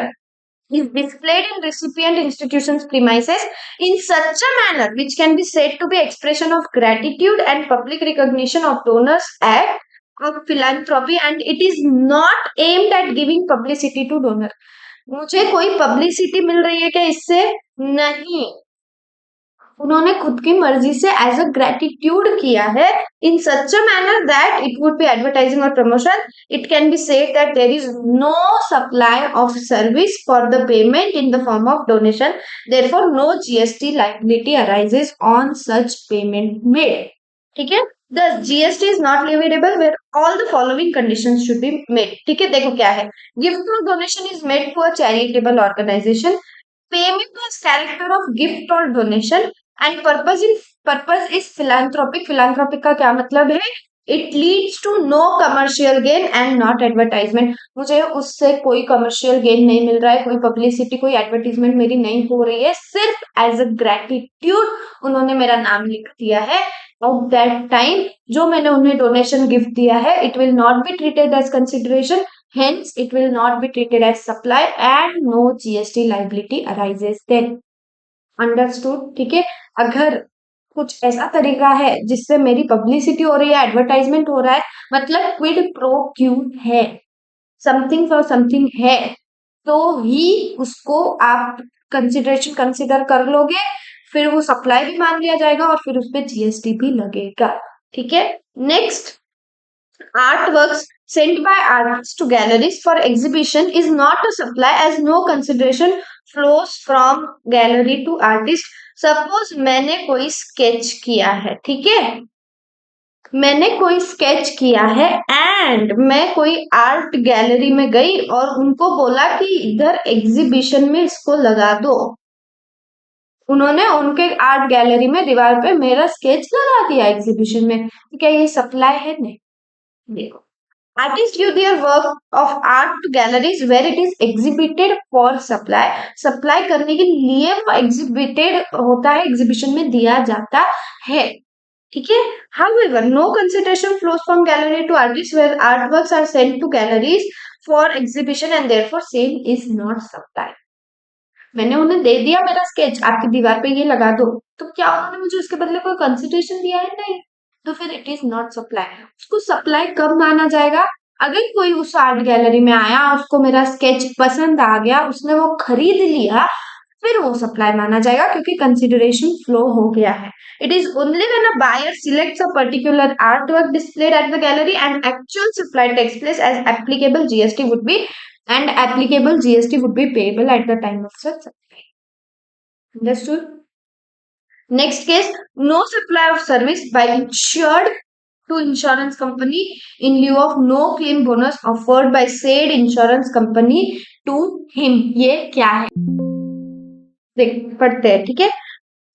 is displayed in recipient institution's premises in such a manner which can be said to be expression of gratitude and public recognition of donors act of philanthropy and it is not aimed at giving publicity to donor. मुझे कोई पब्लिसिटी मिल रही है क्या इससे? नहीं, उन्होंने खुद की मर्जी से एज अ ग्रेटिट्यूड किया है in such a manner that it would be advertising और promotion, it can be said that there is no supply of service for the payment in the form of donation, therefore no GST liability arises on such payment made, ठीक है। The GST is not leviable where all the following conditions should be met. ठीक है, देखो क्या है, gift or donation is made to a charitable organization, payment has character of gift or donation and purpose is philanthropic. Philanthropic का क्या मतलब है? It leads to no commercial gain and not advertisement. मुझे उससे कोई कमर्शियल गेन नहीं मिल रहा है, कोई पब्लिसिटी कोई एडवर्टीजमेंट मेरी नहीं हो रही है, सिर्फ एज अ ग्रेटिट्यूड उन्होंने मेरा नाम लिख दिया है ऑफ दैट टाइम जो मैंने उन्हें डोनेशन गिफ्ट दिया है। It will not be treated as consideration, hence it will not be treated as supply and no GST liability arises then. Understood, ठीक है। अगर कुछ ऐसा तरीका है जिससे मेरी पब्लिसिटी हो रही है, एडवर्टाइजमेंट हो रहा है, मतलब क्विड प्रो क्यू है, समथिंग फॉर समथिंग है, तो ही उसको आप कंसिडरेशन कंसिडर कर लोगे, फिर वो सप्लाई भी मान लिया जाएगा और फिर उस पर जीएसटी भी लगेगा, ठीक है। Next, artworks sent by artists to galleries for exhibition is not a supply as no consideration flows from gallery to artist. Suppose मैंने कोई स्केच किया है, ठीक है, मैंने कोई स्केच किया है एंड मैं कोई आर्ट गैलरी में गई और उनको बोला कि इधर एग्जीबिशन में इसको लगा दो, उन्होंने उनके आर्ट गैलरी में दीवार पे मेरा स्केच लगा दिया एग्जीबिशन में, क्या ये सप्लाई है? नहीं। देखो, artists give their work of art to galleries where it is exhibited for supply. Supply करने के लिए वो exhibited होता है, एग्जीबिशन में दिया जाता है, ठीक है। However, no consideration flows from gallery to artists where artworks are sent to galleries for exhibition and therefore same is not supply. मैंने उन्हें दे दिया मेरा स्केच, आपकी दीवार पे ये लगा दो, तो क्या उन्होंने मुझे उसके बदले कोई कंसिडरेशन दिया है? नहीं, तो फिर इट इज नॉट सप्लाई। उसको सप्लाई कब माना जाएगा? अगर कोई उस आर्ट गैलरी में आया, उसको मेरा स्केच पसंद आ गया, उसने वो खरीद लिया, फिर वो सप्लाई माना जाएगा क्योंकि कंसिडरेशन फ्लो हो गया है. It is only when a buyer selects a particular artwork displayed at the gallery and actual supply takes place as applicable GST would be payable at the time of such supply. Understood? Next case, no supply of service by insured to insurance company in lieu of no claim bonus offered by said insurance company to him. ये क्या है? देख पढ़ते हैं, ठीक है.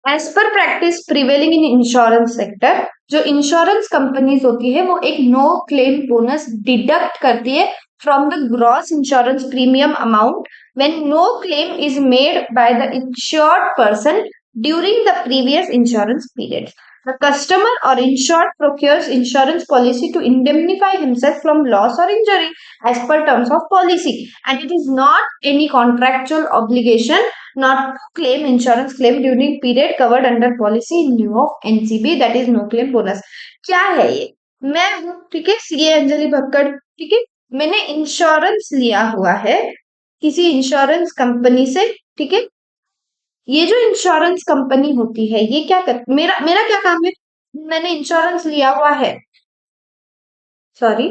As per practice prevailing in insurance sector, जो इंश्योरेंस कंपनीज होती है वो एक नो क्लेम बोनस डिडक्ट करती है from the gross insurance premium amount when no claim is made by the insured person during the previous insurance period. The customer or insured procures insurance policy to indemnify himself from loss or injury as per terms of policy, and it is not any contractual obligation not to claim insurance claim during period covered under policy in lieu of NCB, that is no claim bonus. क्या है ये? मैं हूँ, ठीक है, सीए अंजलि भक्कड़, ठीक है. मैंने इंश्योरेंस लिया हुआ है किसी इंश्योरेंस कंपनी से, ठीक है. ये जो इंश्योरेंस कंपनी होती है ये क्या कर, मेरा मेरा क्या काम है? मैंने इंश्योरेंस लिया हुआ है, सॉरी,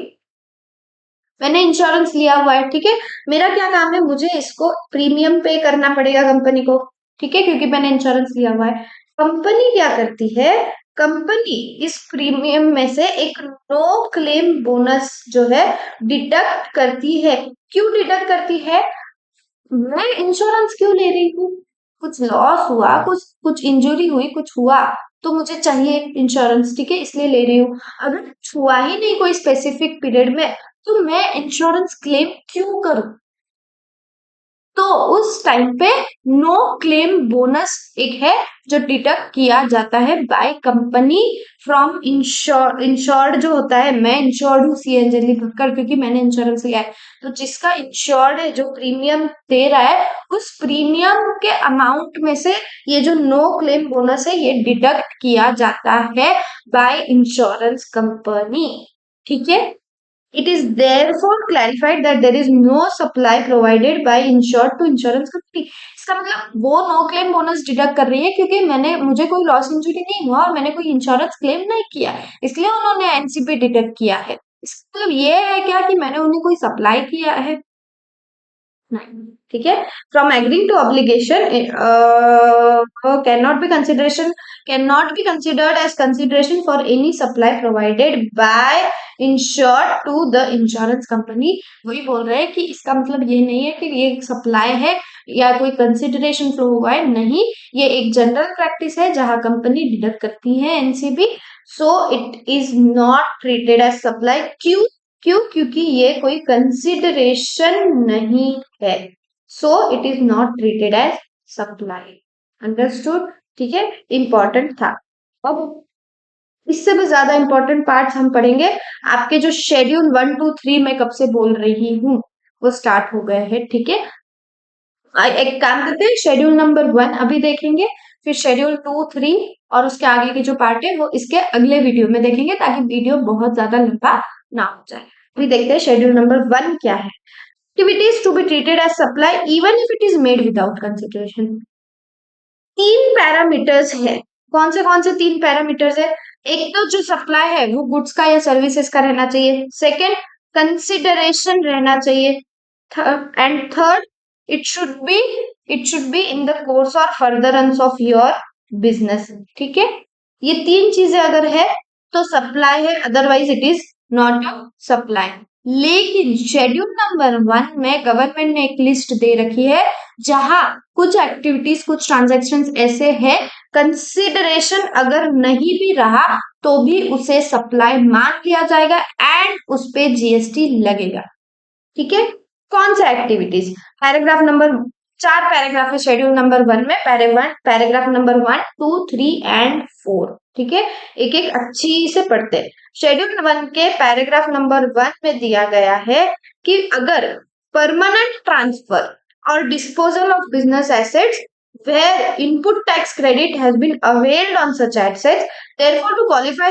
मैंने इंश्योरेंस लिया हुआ है, ठीक है. मेरा क्या काम है? मुझे इसको प्रीमियम पे करना पड़ेगा कंपनी को, ठीक है, क्योंकि मैंने इंश्योरेंस लिया हुआ है. कंपनी क्या करती है? कंपनी इस प्रीमियम में से एक नो क्लेम बोनस जो है डिडक्ट करती है. क्यों डिडक्ट करती है? मैं इंश्योरेंस क्यों ले रही हूँ? कुछ लॉस हुआ, कुछ इंजरी हुई, कुछ हुआ तो मुझे चाहिए इंश्योरेंस, ठीक है, इसलिए ले रही हूँ. अगर कुछ हुआ ही नहीं कोई स्पेसिफिक पीरियड में तो मैं इंश्योरेंस क्लेम क्यों करूं? तो उस टाइम पे नो क्लेम बोनस एक है जो डिडक्ट किया जाता है बाय कंपनी फ्रॉम इंश्योर्ड जो होता है. मैं इंश्योर्ड हूँ सी अंजलि भक्कड़ क्योंकि मैंने इंश्योरेंस लिया है. तो जिसका इंश्योर्ड है जो प्रीमियम दे रहा है उस प्रीमियम के अमाउंट में से ये जो नो क्लेम बोनस है ये डिडक्ट किया जाता है बाय इंश्योरेंस कंपनी, ठीक है. It is therefore clarified that there is no supply provided by insured to insurance company. इसका मतलब वो नो क्लेम बोनस डिडक्ट कर रही है क्योंकि मुझे कोई लॉस इंजरी नहीं हुआ और मैंने कोई इंश्योरेंस क्लेम नहीं किया, इसलिए उन्होंने एनसीपी डिडक्ट किया है. इसका मतलब ये है क्या कि मैंने उन्हें कोई सप्लाई किया है? नहीं, ठीक है. From agreeing to obligation can not be considered as consideration for any supply provided by insured to the insurance company. वही बोल रहे हैं कि इसका मतलब ये नहीं है कि ये सप्लाई है या कोई कंसिडरेशन फ्लो हुआ है, नहीं, ये एक जनरल प्रैक्टिस है जहां कंपनी डिडक्ट करती है NCB. So it is not treated as supply. क्यों? क्योंकि ये कोई कंसिडरेशन नहीं है. So it is not treated as supply. Understood, ठीक है, इंपॉर्टेंट था. अब इससे भी ज्यादा इंपॉर्टेंट पार्ट्स हम पढ़ेंगे. आपके जो शेड्यूल 1, 2, 3 मैं कब से बोल रही हूँ वो स्टार्ट हो गए हैं, ठीक है. एक काम करते हैं, शेड्यूल नंबर 1 अभी देखेंगे, फिर शेड्यूल 2, 3 और उसके आगे के जो पार्ट है वो इसके अगले वीडियो में देखेंगे ताकि वीडियो बहुत ज्यादा लंबा ना हो जाए. अभी देखते हैं शेड्यूल नंबर 1 क्या है. Activities to be treated as supply even if it is made without consideration. 3 parameters है. कौन से 3 पैरामीटर्स है? एक तो जो सप्लाई है वो गुड्स का या सर्विसेज का रहना चाहिए. सेकंड, कंसिडरेशन रहना चाहिए. And third, it should be in the course or furtherance of your business. ठीक है, ये 3 चीजें अगर है तो सप्लाई है, otherwise it is not a supply. लेकिन शेड्यूल नंबर 1 में गवर्नमेंट ने एक लिस्ट दे रखी है जहां कुछ एक्टिविटीज, कुछ ट्रांजैक्शंस ऐसे हैं कंसिडरेशन अगर नहीं भी रहा तो भी उसे सप्लाई मान लिया जाएगा एंड उस पे जीएसटी लगेगा, ठीक है. कौन सा एक्टिविटीज? पैराग्राफ नंबर 4 पैराग्राफ है शेड्यूल नंबर 1 में. पैराग्राफ नंबर 1, 2, 3 एंड 4, ठीक है. एक एक अच्छी से पढ़ते हैं. शेड्यूल 1 के पैराग्राफ नंबर 1 में दिया गया है कि अगर परमानेंट ट्रांसफर और disposal of business assets where input tax credit has been availed on such assets. Therefore, to qualify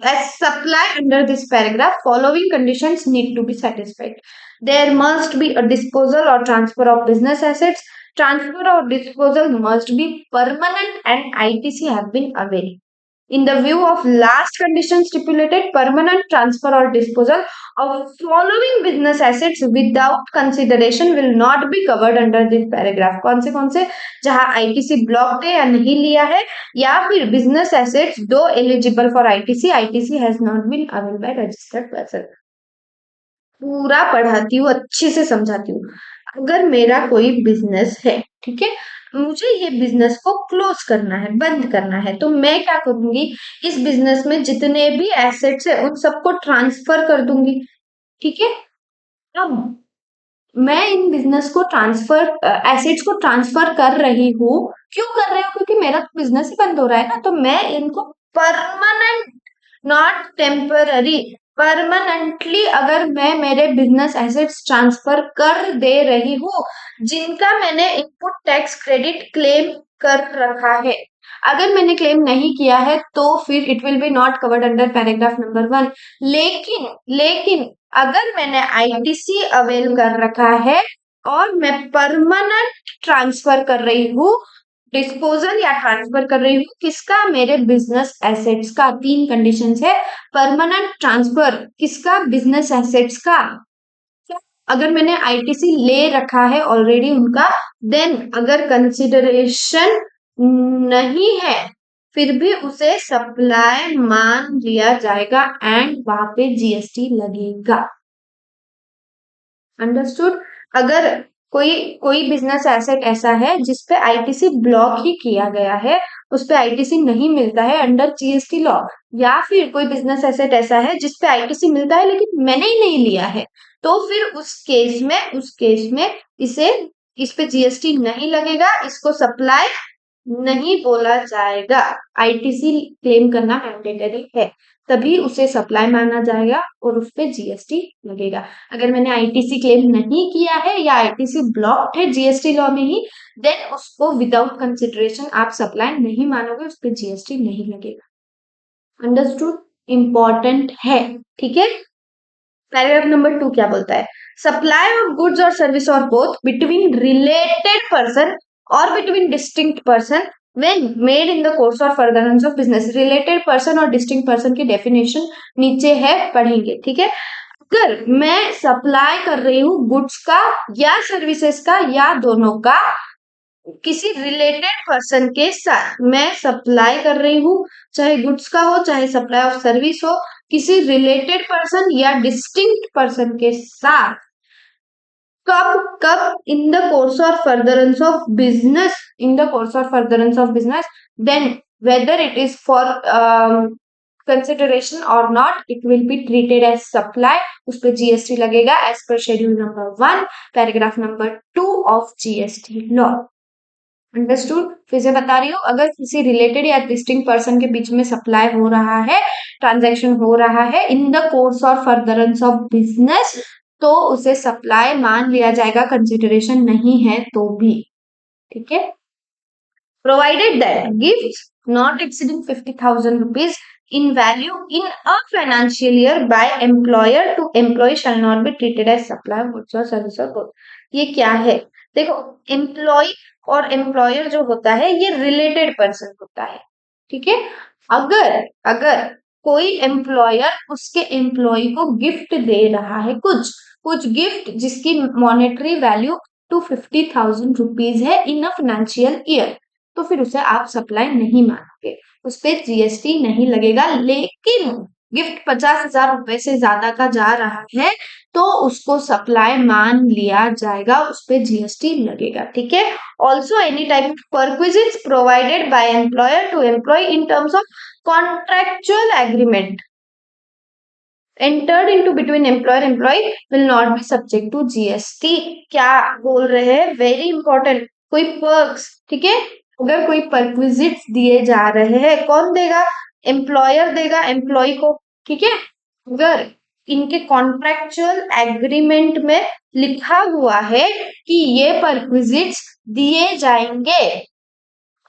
as supply under this paragraph, following conditions need to be satisfied. There must be a disposal or transfer of business assets. Transfer or disposal must be permanent and ITC have been availed. In the view of last condition stipulated, permanent transfer or disposal of following business assets without consideration will not be covered under this paragraph. कौन से जहां आईटीसी ब्लॉक है या नहीं लिया है, या फिर बिजनेस एसेट्स दो eligible for ITC, ITC has not been availed by registered person. पूरा पढ़ाती हूँ, अच्छे से समझाती हूँ। अगर मेरा कोई बिजनेस है, ठीक है, मुझे ये बिजनेस को क्लोज करना है, बंद करना है, तो मैं क्या करूंगी, इस बिजनेस में जितने भी एसेट्स है उन सबको ट्रांसफर कर दूंगी। ठीक है, अब मैं इन बिजनेस को ट्रांसफर एसेट्स को ट्रांसफर कर रही हूँ। क्यों कर रही हूँ? क्योंकि मेरा बिजनेस ही बंद हो रहा है ना, तो मैं इनको परमानेंट, नॉट टेम्पररी, परमानेंटली अगर मैं मेरे बिजनेस एसेट्स ट्रांसफर कर दे रही हूँ जिनका मैंने इनपुट टैक्स क्रेडिट क्लेम कर रखा है। अगर मैंने क्लेम नहीं किया है तो फिर it will B not covered under paragraph number 1। लेकिन अगर मैंने आईटीसी अवेल कर रखा है और मैं परमानेंट ट्रांसफर कर रही हूँ, डिस्पोजल या ट्रांसफर कर रही हूँ किसका, मेरे बिजनेस एसेट्स का, 3 कंडीशंस है। परमानेंट ट्रांसफर किसका, बिजनेस एसेट्स का। अगर मैंने आईटीसी ले रखा है ऑलरेडी उनका, देन अगर कंसिडरेशन नहीं है फिर भी उसे सप्लाई मान लिया जाएगा एंड वहां पे जीएसटी लगेगा। अंडरस्टूड? अगर कोई बिजनेस एसेट ऐसा है जिसपे आईटीसी ब्लॉक ही किया गया है, उस पे आईटीसी नहीं मिलता है अंडर जीएसटी लॉ, या फिर कोई बिजनेस एसेट ऐसा है जिसपे आईटीसी मिलता है लेकिन मैंने ही नहीं लिया है, तो फिर उस केस में इस पे जीएसटी नहीं लगेगा, इसको सप्लाई नहीं बोला जाएगा। आईटीसी क्लेम करना मैंडेटरी है, तभी उसे सप्लाई माना जाएगा और उस पे जीएसटी लगेगा। अगर मैंने आईटीसी क्लेम नहीं किया है या आईटीसी ब्लॉक्ड है जीएसटी लॉ में ही, देन उसको विदाउट कंसिडरेशन आप सप्लाई नहीं मानोगे, उस पे जीएसटी नहीं लगेगा। अंडरस्टूड? इंपॉर्टेंट है, ठीक है। पैराग्राफ नंबर 2 क्या बोलता है, सप्लाई ऑफ गुड्स और सर्विस और बोथ बिटवीन रिलेटेड पर्सन और between distinct person when made in the course or furtherance of business। Related person और डिस्टिंक्ट पर्सन की डेफिनेशन नीचे है, पढ़ेंगे, ठीक है। अगर मैं सप्लाई कर रही हूँ गुड्स का या सर्विसेज का या दोनों का किसी रिलेटेड पर्सन के साथ, मैं सप्लाई कर रही हूँ, चाहे गुड्स का हो चाहे सप्लाई ऑफ सर्विस हो, किसी रिलेटेड पर्सन या डिस्टिंक्ट पर्सन के साथ, कब इन द कोर्स और furtherance of business, in the course और furtherance of business, then whether it is for consideration और not, it will be treated as supply, उस पर जीएसटी लगेगा as per schedule number 1 paragraph number 2 of GST law. Understood? फिर से बता रही हूँ, अगर किसी रिलेटेड या डिस्टिंक्ट पर्सन के बीच में सप्लाई हो रहा है, ट्रांजैक्शन हो रहा है इन द कोर्स और फर्दरेंस ऑफ बिजनेस, तो उसे सप्लाई मान लिया जाएगा, कंसिडरेशन नहीं है तो भी, ठीक है। Provided that gift not exceeding 50,000 rupees in value in a financial year by employer to employee shall not be treated as supply of goods or service or both। ये क्या है? देखो, एम्प्लॉय और एम्प्लॉयर जो होता है ये रिलेटेड पर्सन होता है, ठीक है। अगर कोई एम्प्लॉयर उसके एम्प्लॉय को गिफ्ट दे रहा है, कुछ गिफ्ट जिसकी मॉनेटरी वैल्यू टू 50,000 रुपीज है इन अ फाइनेंशियल ईयर, तो फिर उसे आप सप्लाई नहीं मानोगे, उस पर जीएसटी नहीं लगेगा। लेकिन गिफ्ट 50,000 रुपए से ज्यादा का जा रहा है तो उसको सप्लाई मान लिया जाएगा, उस पर जीएसटी लगेगा, ठीक है। Also any type of perquisites provided by employer to employ in terms of contractual agreement entered into between employer employee will not be subject to GST। क्या बोल रहे हैं, वेरी इंपॉर्टेंट। कोई पर्क्स, ठीक है, अगर कोई परक्विजिट्स दिए जा रहे हैं, कौन देगा, एम्प्लॉयर देगा एम्प्लॉय को, ठीक है। अगर इनके कॉन्ट्रैक्चुअल एग्रीमेंट में लिखा हुआ है कि ये परक्विजिट्स दिए जाएंगे।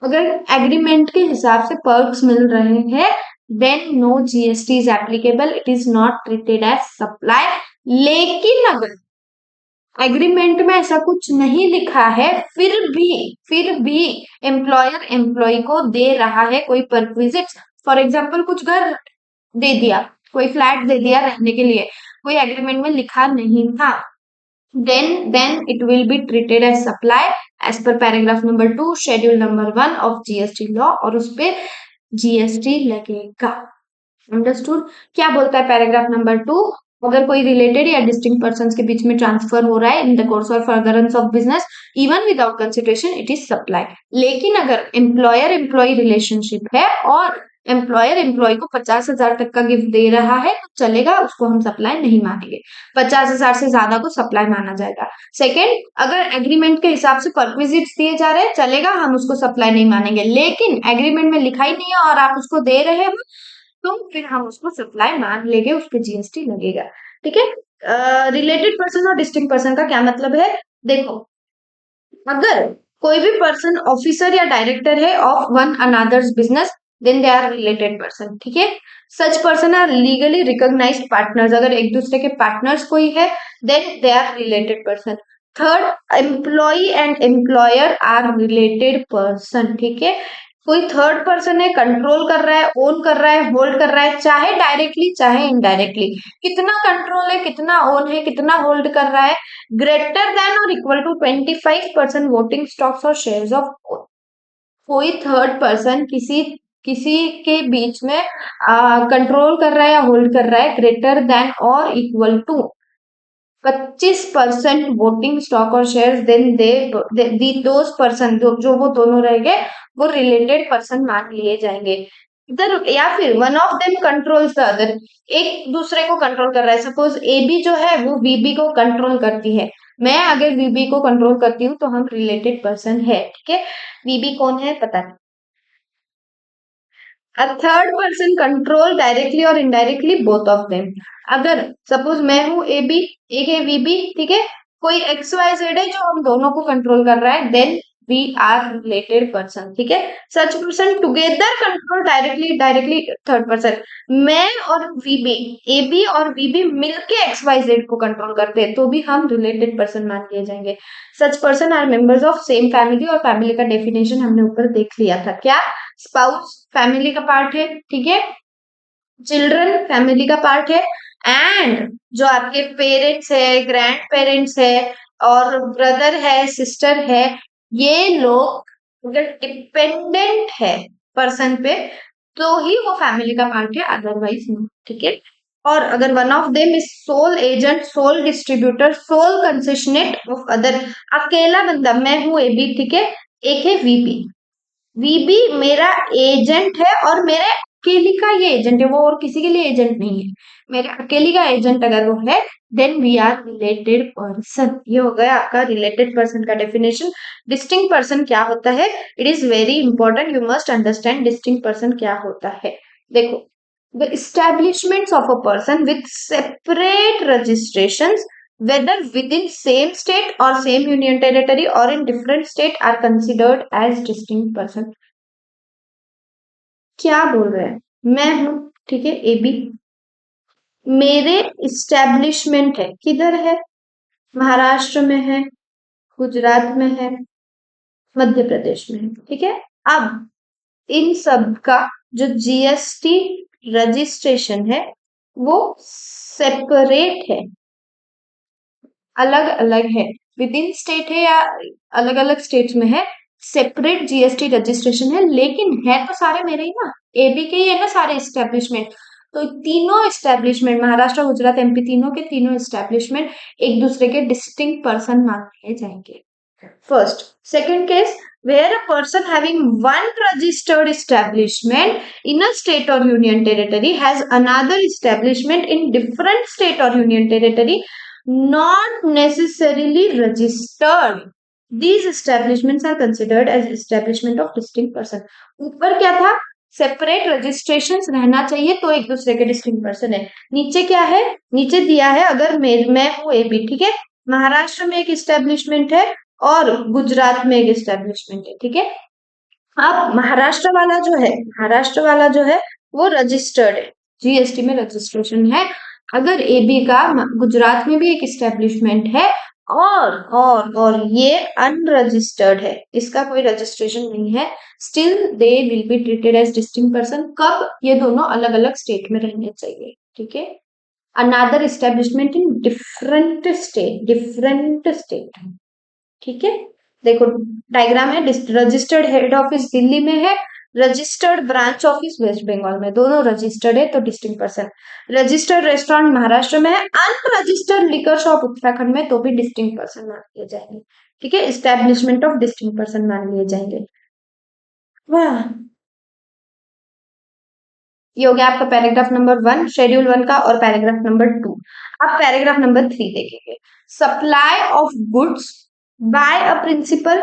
अगर एग्रीमेंट के हिसाब से पर्क्स मिल रहे हैं then no GST is applicable, it is not treated as supply. लेकिन अगर एग्रीमेंट में ऐसा कुछ नहीं लिखा है फिर भी एम्प्लॉयर एम्प्लॉय को दे रहा है कोई परक्विजिट्स, फॉर एग्जाम्पल कुछ घर दे दिया, कोई फ्लैट दे दिया रहने के लिए, कोई एग्रीमेंट में लिखा नहीं था, then it will be treated as supply as per paragraph number 2 schedule number 1 of GST law, और उस पे जीएसटी लगेगा। अंडरस्टूड? क्या बोलता है पैराग्राफ नंबर 2? अगर कोई रिलेटेड या डिस्टिंक्ट पर्सन के बीच में ट्रांसफर हो रहा है इन द कोर्स और furtherance of business even without consideration it is supply. लेकिन अगर एम्प्लॉयर एम्प्लॉय रिलेशनशिप है और एम्प्लॉयर एम्प्लॉय को 50,000 तक का गिफ्ट दे रहा है तो चलेगा, उसको हम सप्लाई नहीं मानेंगे। 50,000 से ज्यादा को सप्लाई माना जाएगा। सेकेंड, अगर एग्रीमेंट के हिसाब से परक्विजिट्स दिए जा रहे हैं चलेगा, हम उसको सप्लाई नहीं मानेंगे। लेकिन एग्रीमेंट में लिखा ही नहीं है और आप उसको दे रहे हो तो फिर हम उसको सप्लाई मान लेंगे, उस पर जीएसटी लगेगा। ठीक है। रिलेटेड पर्सन और डिस्टिंक्ट पर्सन का क्या मतलब है? देखो, अगर कोई भी पर्सन ऑफिसर या डायरेक्टर है of one another's business then they are related person. ठीक है। Such person are legally recognised partners, अगर एक दूसरे के पार्टनर्स कोई है then they are related person. Third, employ and employer are related person. ठीक है। कोई थर्ड पर्सन है, कंट्रोल कर रहा है, ओन कर रहा है, होल्ड कर रहा है, चाहे डायरेक्टली चाहे इनडायरेक्टली। कितना कंट्रोल है, कितना ओन है, कितना होल्ड कर रहा है? Greater than or equal to 25% voting stocks और शेयर्स ऑफ। कोई थर्ड पर्सन किसी किसी के बीच में कंट्रोल कर रहा है या होल्ड कर रहा है greater than or equal to 25% voting stock or shares then they those person जो वो दोनों रहेंगे वो रिलेटेड पर्सन मान लिए जाएंगे। इधर या फिर one of them controls the other, एक दूसरे को कंट्रोल कर रहा है। सपोज ए बी जो है वो वीबी को कंट्रोल करती है, मैं अगर वीबी को कंट्रोल करती हूँ तो हम रिलेटेड पर्सन है। ठीक है। वीबी कौन है पता नहीं। A third person control directly और इनडायरेक्टली बोथ ऑफ देम। अगर सपोज मैं हूं ए बी, एक है वी बी, ठीक है, कोई एक्स वाई जेड है जो हम दोनों को कंट्रोल कर रहा है then we are related person. ठीक है। Such person together control directly directly third person. मैं और वी बी, ए बी और वी बी मिलके एक्स वाई जेड को कंट्रोल करते हैं तो भी हम रिलेटेड पर्सन मान लिए जाएंगे। Such person are members of same family, और फैमिली का डेफिनेशन हमने ऊपर देख लिया था। क्या? स्पाउस फैमिली का पार्ट है। ठीक है। चिल्ड्रन फैमिली का पार्ट है। एंड जो आपके पेरेंट्स है, ग्रैंड पेरेंट्स है और ब्रदर है, सिस्टर है, ये लोग अगर डिपेंडेंट है पर्सन पे तो ही वो फैमिली का पार्ट है, अदरवाइज नहीं। ठीक है। और अगर one of them is sole agent, sole distributor, sole concessionaire of other, अकेला बंदा, मैं हूं ए बी, ठीक है, एक है वीपी, वीबी मेरा एजेंट है और मेरे अकेली का ये एजेंट है, वो और किसी के लिए एजेंट नहीं है, मेरे अकेली का एजेंट अगर वो है then we are related person. ये हो गया आपका रिलेटेड पर्सन का डेफिनेशन। डिस्टिंक्ट पर्सन क्या होता है? It is very important, you must understand distinct person क्या होता है। देखो, the establishments of a person with separate registrations whether within same state or same union territory or in different state are considered as distinct person। क्या बोल रहे हैं? मैं हूं, ठीक है, ए बी, मेरे इस्टेब्लिशमेंट है, किधर है? महाराष्ट्र में है, गुजरात में है, मध्य प्रदेश में है। ठीक है। अब इन सब का जो जीएसटी रजिस्ट्रेशन है वो सेपरेट है, अलग अलग है, विद इन स्टेट है या अलग अलग स्टेट्स में है, सेपरेट जीएसटी रजिस्ट्रेशन है, लेकिन है तो सारे मेरे ही ना, एबी के ही है ना सारे इस्टेब्लिशमेंट। तो तीनों इस्टेब्लिशमेंट, महाराष्ट्र गुजरात एमपी, तीनों के तीनों इस्टेब्लिशमेंट एक दूसरे के डिस्टिंक्ट पर्सन माने जाएंगे। First, second case, where a person having one registered establishment in a state or union territory has another establishment in different state or union territory, not necessarily registered. These establishments are considered as establishment of distinct person. ऊपर क्या था? सेपरेट रजिस्ट्रेशन रहना चाहिए तो एक दूसरे के डिस्टिंक्ट पर्सन है। नीचे क्या है, नीचे दिया है अगर मैं हूँ एबी, ठीक है, महाराष्ट्र में एक इस्टेब्लिशमेंट है और गुजरात में एक इस्टेब्लिशमेंट है, ठीक है। अब महाराष्ट्र वाला जो है वो रजिस्टर्ड है, जीएसटी में रजिस्ट्रेशन है। अगर एबी का गुजरात में भी एक इस्टेब्लिशमेंट है और ये अनरजिस्टर्ड है, इसका कोई रजिस्ट्रेशन नहीं है, still they will be treated as distinct person. कब? ये दोनों अलग अलग स्टेट में रहने चाहिए, ठीक है। Another establishment in different state, ठीक है। देखो डायग्राम है, रजिस्टर्ड हेड ऑफिस दिल्ली में है, registered branch office West Bengal में, दोनों रजिस्टर्ड है तो distinct person. Registered restaurant Maharashtra में है, अनरजिस्टर्ड लिकर शॉप उत्तराखंड में, तो भी डिस्टिंक्ट पर्सन मान लिए जाएंगे, ठीक है, एस्टेब्लिशमेंट ऑफ डिस्टिंक्ट पर्सन मान लिए जाएंगे। वाह, ये हो गया आपका पैराग्राफ नंबर 1 शेड्यूल 1 का, और पैराग्राफ नंबर 2। अब पैराग्राफ नंबर 3 देखेंगे। Supply of goods by a principal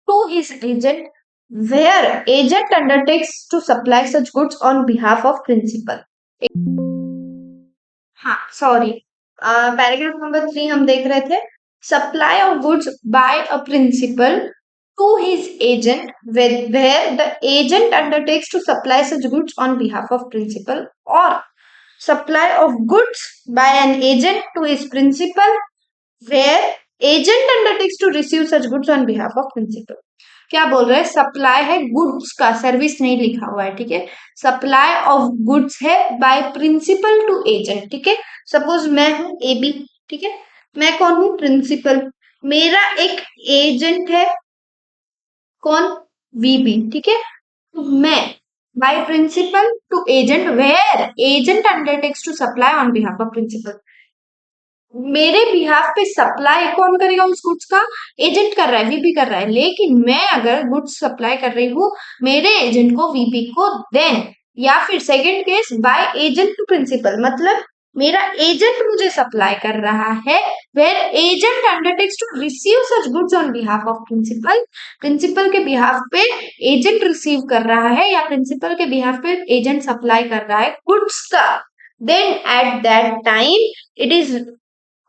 to his agent where agent undertakes to supply such goods on behalf of principal. हाँ सॉरी, पैराग्राफ नंबर 3 हम देख रहे थे। Supply of goods by a principal to his agent where the agent undertakes to supply such goods on behalf of principal, or supply of goods by an agent to his principal where agent undertakes to receive such goods on behalf of principal। क्या बोल रहे हैं? सप्लाई है गुड्स का, सर्विस नहीं लिखा हुआ है, ठीक है। सप्लाई ऑफ गुड्स है बाय प्रिंसिपल टू एजेंट, ठीक है। सपोज मैं हूं एबी, ठीक है, मैं कौन हूं? प्रिंसिपल। मेरा एक एजेंट है, कौन? वीबी, ठीक है। तो मैं by principal to agent where agent undertakes to supply on behalf of principal. मेरे बिहाफ पे सप्लाई कौन करेगा उस गुड्स का? एजेंट कर रहा है, वीबी कर रहा है, लेकिन मैं अगर गुड्स सप्लाई कर रही हूँ मेरे एजेंट को, वीबी को, देन या फिर second case by agent to principal, मतलब मेरा एजेंट मुझे सप्लाई कर रहा है, where agent undertakes to receive such goods on behalf of principal. Principal के बिहाफ पे एजेंट रिसीव कर रहा है या प्रिंसिपल के बिहाफ पे एजेंट सप्लाई कर रहा है गुड्स का, then at that time it is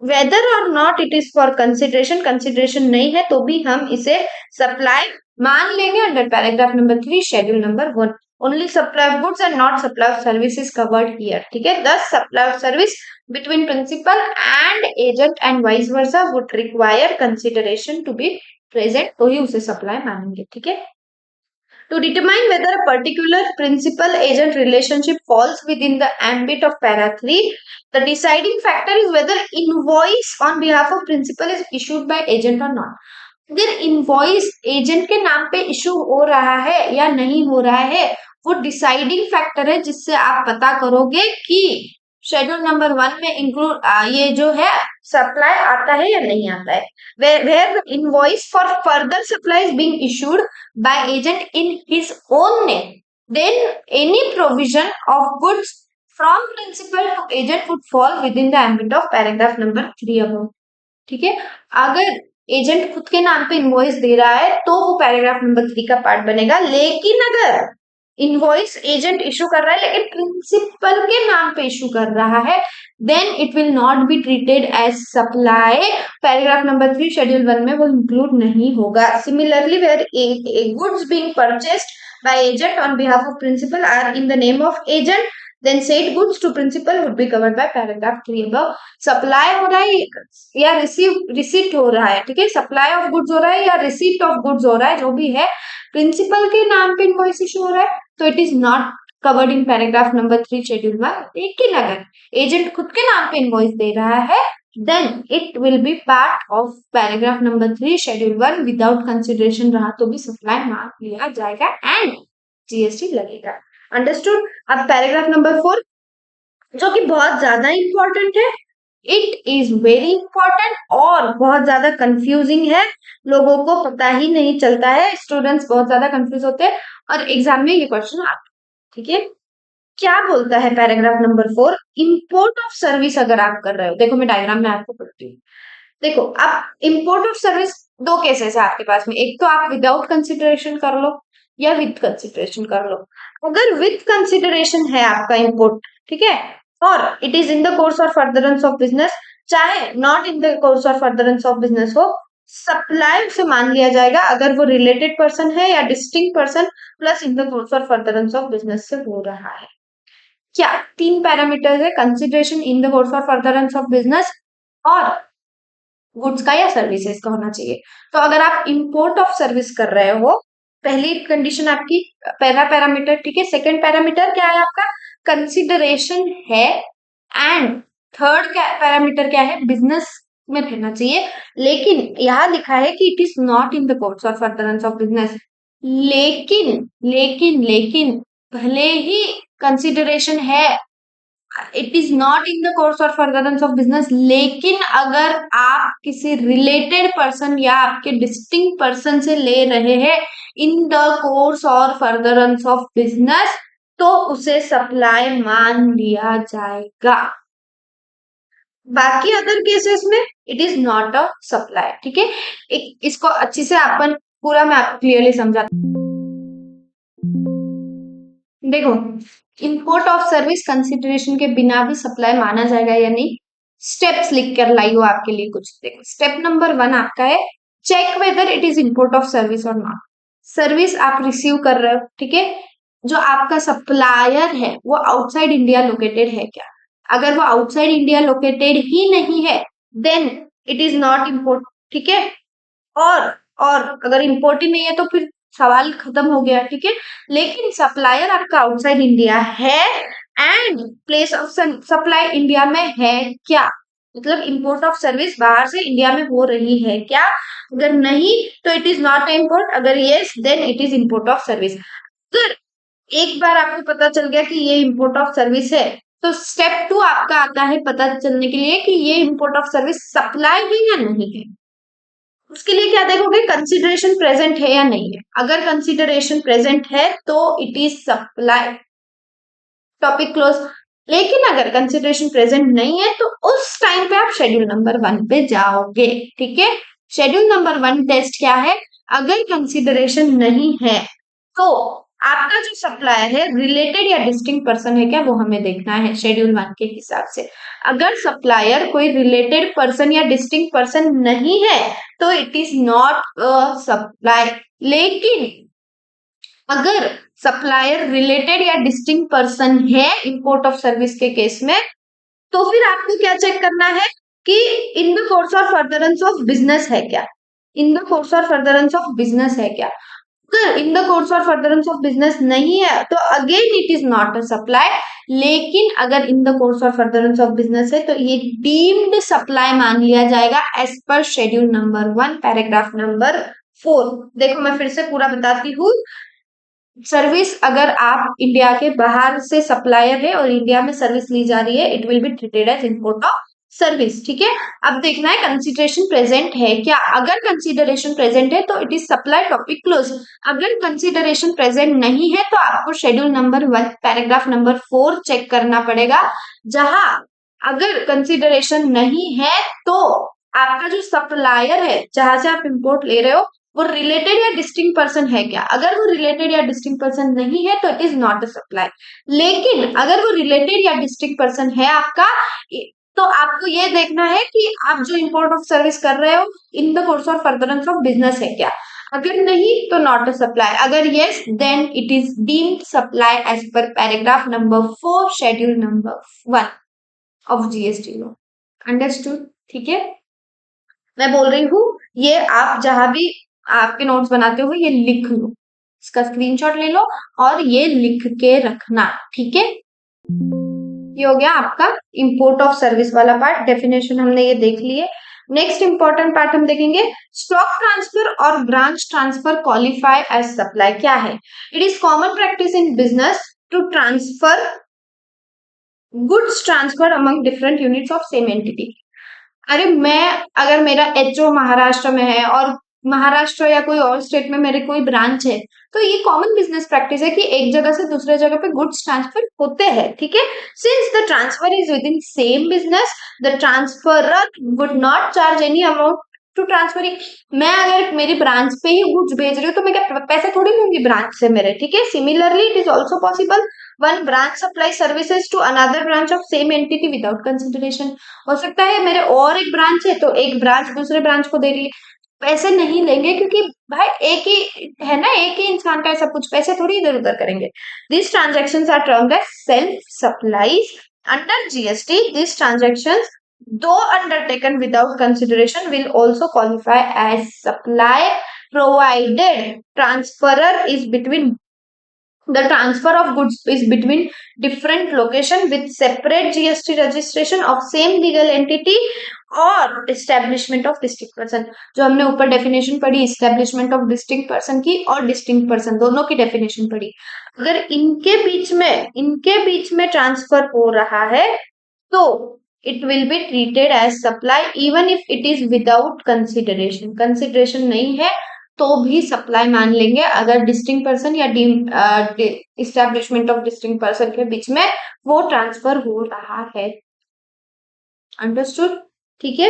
whether और not it is for consideration, consideration नहीं है तो भी हम इसे सप्लाई मान लेंगे under paragraph number 3 schedule number 1। Only supply of goods and not supply of service is covered here, ठीक है। Thus supply of service between principal and agent and vice versa would require consideration to be present, तो ही उसे सप्लाई मानेंगे, ठीक है। To determine whether a particular principal-agent relationship falls within the ambit of para 3, the deciding factor is whether invoice on behalf of principal is issued by agent or not. अगर इनवॉइस एजेंट के नाम पे इशू हो रहा है या नहीं हो रहा है, वो डिसाइडिंग फैक्टर है जिससे आप पता करोगे कि शेड्यूल नंबर 1 में इंक्लूड ये जो है सप्लाई आता है या नहीं आता है। where invoice for further supply is being issued by agent in his own name, then any provision of goods from principal to agent would fall within the ambit of paragraph number 3 above, ठीक है। अगर एजेंट खुद के नाम पे इनवॉइस दे रहा है तो वो पैराग्राफ नंबर 3 का पार्ट बनेगा, लेकिन अगर इनवॉइस एजेंट इशू कर रहा है लेकिन प्रिंसिपल के नाम पे इशू कर रहा है, then it will not be treated as supply, paragraph number 3 schedule 1 में वो इंक्लूड नहीं होगा। Similarly where goods being purchased by agent on behalf of principal are in the name of agent, then said goods to principal would be covered by paragraph 3 above। Supply हो रहा है या रिसीट हो रहा है, ठीक है, सप्लाई ऑफ गुड्स हो रहा है या रिसीट ऑफ गुड्स हो रहा है, जो भी है, प्रिंसिपल के नाम पे इनवॉइस इशू हो रहा है, तो it is not covered in paragraph number 3 schedule 1। लेकिन अगर एजेंट खुद के नाम पे इनवॉइस दे रहा है, then it will be part of paragraph number 3 schedule 1 without consideration रहा तो भी सप्लाई मान लिया जाएगा एंड जीएसटी लगेगा। अंडरस्टूड। अब पैराग्राफ नंबर 4 जो कि बहुत ज्यादा इंपॉर्टेंट है, इट इज वेरी इंपॉर्टेंट और बहुत ज्यादा कंफ्यूजिंग है, लोगों को पता ही नहीं चलता है, स्टूडेंट्स बहुत ज्यादा कंफ्यूज होते हैं और एग्जाम में ये क्वेश्चन आता है, ठीक है। क्या बोलता है paragraph number 4? Import of service अगर आप कर रहे हो, देखो मैं डायग्राम में आपको पढ़ती हूँ। देखो अब इंपोर्ट ऑफ सर्विस दो केसेस है आपके पास में, एक तो आप विदाउट कंसिडरेशन कर लो या विद कंसिडरेशन कर लो। अगर विथ कंसिडरेशन है आपका इंपोर्ट, ठीक है, और it is in the course और फर्दरेंस ऑफ बिजनेस, चाहे नॉट इन द कोर्स और फर्दरेंस ऑफ बिजनेस हो, सप्लाई से मान लिया जाएगा अगर वो रिलेटेड पर्सन है या distinct person plus in the course और फर्दरेंस ऑफ बिजनेस से हो रहा है। क्या तीन पैरामीटर्स है, कंसिडरेशन, इन द कोर्स और फर्दरेंस ऑफ बिजनेस और गुड्स का या सर्विसेज का होना चाहिए। तो अगर आप इंपोर्ट ऑफ सर्विस कर रहे हो, पहली कंडीशन आपकी पहला पैरामीटर, ठीक है, सेकंड पैरामीटर क्या है आपका, कंसिडरेशन है, एंड थर्ड पैरामीटर क्या है, बिजनेस में रहना चाहिए। लेकिन यहाँ लिखा है कि it is not in the course और फर्दरेंस ऑफ बिजनेस, लेकिन भले ही कंसिडरेशन है, it is not in the course और फर्दरेंस ऑफ बिजनेस, लेकिन अगर आप किसी रिलेटेड पर्सन या आपके डिस्टिंक्ट पर्सन से ले रहे हैं इन द कोर्स और फर्दरेंस ऑफ बिजनेस, तो उसे सप्लाई मान लिया जाएगा। बाकी अदर केसेस में it is not a supply, ठीक है। इसको अच्छी से अपन पूरा मैं आपको क्लियरली समझा। देखो, इंपोर्ट ऑफ सर्विस कंसिडरेशन के बिना भी सप्लाई माना जाएगा या नहीं, स्टेप्स लिख कर लाई हो आपके लिए कुछ। देखो, स्टेप नंबर 1 आपका है, check whether it is import of service or not. Service आप रिसीव कर रहे हो, ठीक है, जो आपका सप्लायर है वो आउटसाइड इंडिया लोकेटेड है क्या। अगर वो आउटसाइड इंडिया लोकेटेड ही नहीं है then it is not import, ठीक है। और और अगर इम्पोर्ट ही नहीं है तो फिर सवाल खत्म हो गया, ठीक है। लेकिन सप्लायर आपका आउटसाइड इंडिया है and place of supply India में है क्या, मतलब इंपोर्ट ऑफ सर्विस बाहर से इंडिया में हो रही है क्या। अगर नहीं तो इट इज नॉट इम्पोर्ट, अगर yes then it is import of service. अगर एक बार आपको पता चल गया कि ये इंपोर्ट ऑफ सर्विस है, तो स्टेप 2 आपका आता है पता चलने के लिए कि ये इंपोर्ट ऑफ सर्विस सप्लाई है या नहीं है। उसके लिए क्या देखोगे, कंसिडरेशन प्रेजेंट है या नहीं है। अगर कंसिडरेशन प्रेजेंट है तो it is supply, topic close. लेकिन अगर कंसिडरेशन प्रेजेंट नहीं है तो उस टाइम पे आप शेड्यूल नंबर 1 पे जाओगे, ठीक है। शेड्यूल नंबर 1 टेस्ट क्या है, अगर कंसिडरेशन नहीं है तो आपका जो सप्लायर है रिलेटेड या डिस्टिंक्ट पर्सन है क्या, वो हमें देखना है शेड्यूल 1 के हिसाब से। अगर सप्लायर कोई रिलेटेड पर्सन या डिस्टिंक्ट पर्सन नहीं है तो it is not a supply. लेकिन अगर सप्लायर रिलेटेड या डिस्टिंक्ट पर्सन है इंपोर्ट ऑफ सर्विस के केस में, तो फिर आपको क्या चेक करना है कि इन द कोर्स और फर्दरेंस ऑफ बिजनेस है क्या, इन द कोर्स और फर्दरेंस ऑफ बिजनेस है क्या। अगर इन द कोर्स और फर्दरेंस ऑफ बिजनेस नहीं है तो again it is not a supply. लेकिन अगर इन द कोर्स और फर्दरेंस ऑफ बिजनेस है तो ये डीम्ड सप्लाई मान लिया जाएगा as per schedule number 1 paragraph number 4। देखो मैं फिर से पूरा बताती हूँ, सर्विस अगर आप इंडिया के बाहर से सप्लायर है और इंडिया में सर्विस ली जा रही है, it will be treated as import of service, ठीक है। अब देखना है कंसिडरेशन प्रेजेंट है क्या। अगर कंसिडरेशन प्रेजेंट है तो it is supply, topic close. अगर कंसिडरेशन प्रेजेंट नहीं है तो आपको schedule number 1 paragraph number 4 check करना पड़ेगा, जहां अगर कंसिडरेशन नहीं है तो आपका जो सप्लायर है जहां से आप इंपोर्ट ले रहे हो वो रिलेटेड या डिस्टिंक्ट पर्सन है क्या। अगर वो रिलेटेड या डिस्टिंक्ट पर्सन नहीं है तो it is not a supply. लेकिन अगर वो रिलेटेड या डिस्टिंक्ट पर्सन है आपका, तो आपको ये देखना है कि आप जो इंपोर्ट ऑफ सर्विस कर रहे हो in the course of furtherance of business है क्या। अगर नहीं तो नॉट अ सप्लाई, अगर yes then it is deemed supply as per paragraph number 4 schedule number 1 of GST law. Understood, ठीक है। मैं बोल रही हूँ ये आप जहां भी आपके नोट्स बनाते हो ये लिख लो, इसका स्क्रीनशॉट ले लो और ये लिख के रखना, ठीक है। ये हो गया आपका इंपोर्ट ऑफ सर्विस वाला पार्ट, डेफिनेशन हमने ये देख ली है। नेक्स्ट इंपॉर्टेंट पार्ट हम देखेंगे, स्टॉक ट्रांसफर और branch transfer qualify as supply क्या है। It is common practice in business to transfer goods transfer among different units of same entity. अरे मैं अगर मेरा एचओ महाराष्ट्र में है और महाराष्ट्र या कोई और स्टेट में मेरे कोई ब्रांच है, तो ये कॉमन बिजनेस प्रैक्टिस है कि एक जगह से दूसरे जगह पे गुड्स ट्रांसफर होते हैं, ठीक है। Since the transfer is within same business, the transferor would not charge any amount to transferring. मैं अगर मेरी ब्रांच पे ही गुड्स भेज रही हूँ तो मैं क्या पैसे थोड़ी लूंगी ब्रांच से मेरे, ठीक है। Similarly it is also possible one branch supply services to another branch of same entity without consideration. हो सकता है मेरे और एक ब्रांच है तो एक ब्रांच दूसरे ब्रांच को दे रही है, पैसे नहीं लेंगे क्योंकि भाई एक ही है ना, एक ही इंसान का है सब कुछ, पैसे थोड़ी इधर उधर करेंगे। This transaction are termed as self supplies under GST. This transaction though undertaken without consideration will also qualify as supply provided transferer is between the transfer of goods is between different location with separate GST registration of same legal entity और establishment of distinct person। जो हमने ऊपर डेफिनेशन पढ़ी establishment of distinct person की और distinct person दोनों की डेफिनेशन पढ़ी, अगर इनके बीच में ट्रांसफर हो रहा है तो it will be treated as supply even if it is without consideration। Consideration नहीं है तो भी सप्लाई मान लेंगे अगर डिस्टिंक्ट पर्सन या इस्टेब्लिशमेंट ऑफ डिस्टिंक्ट पर्सन के बीच में वो ट्रांसफर हो रहा है। अंडरस्टूड, ठीक है।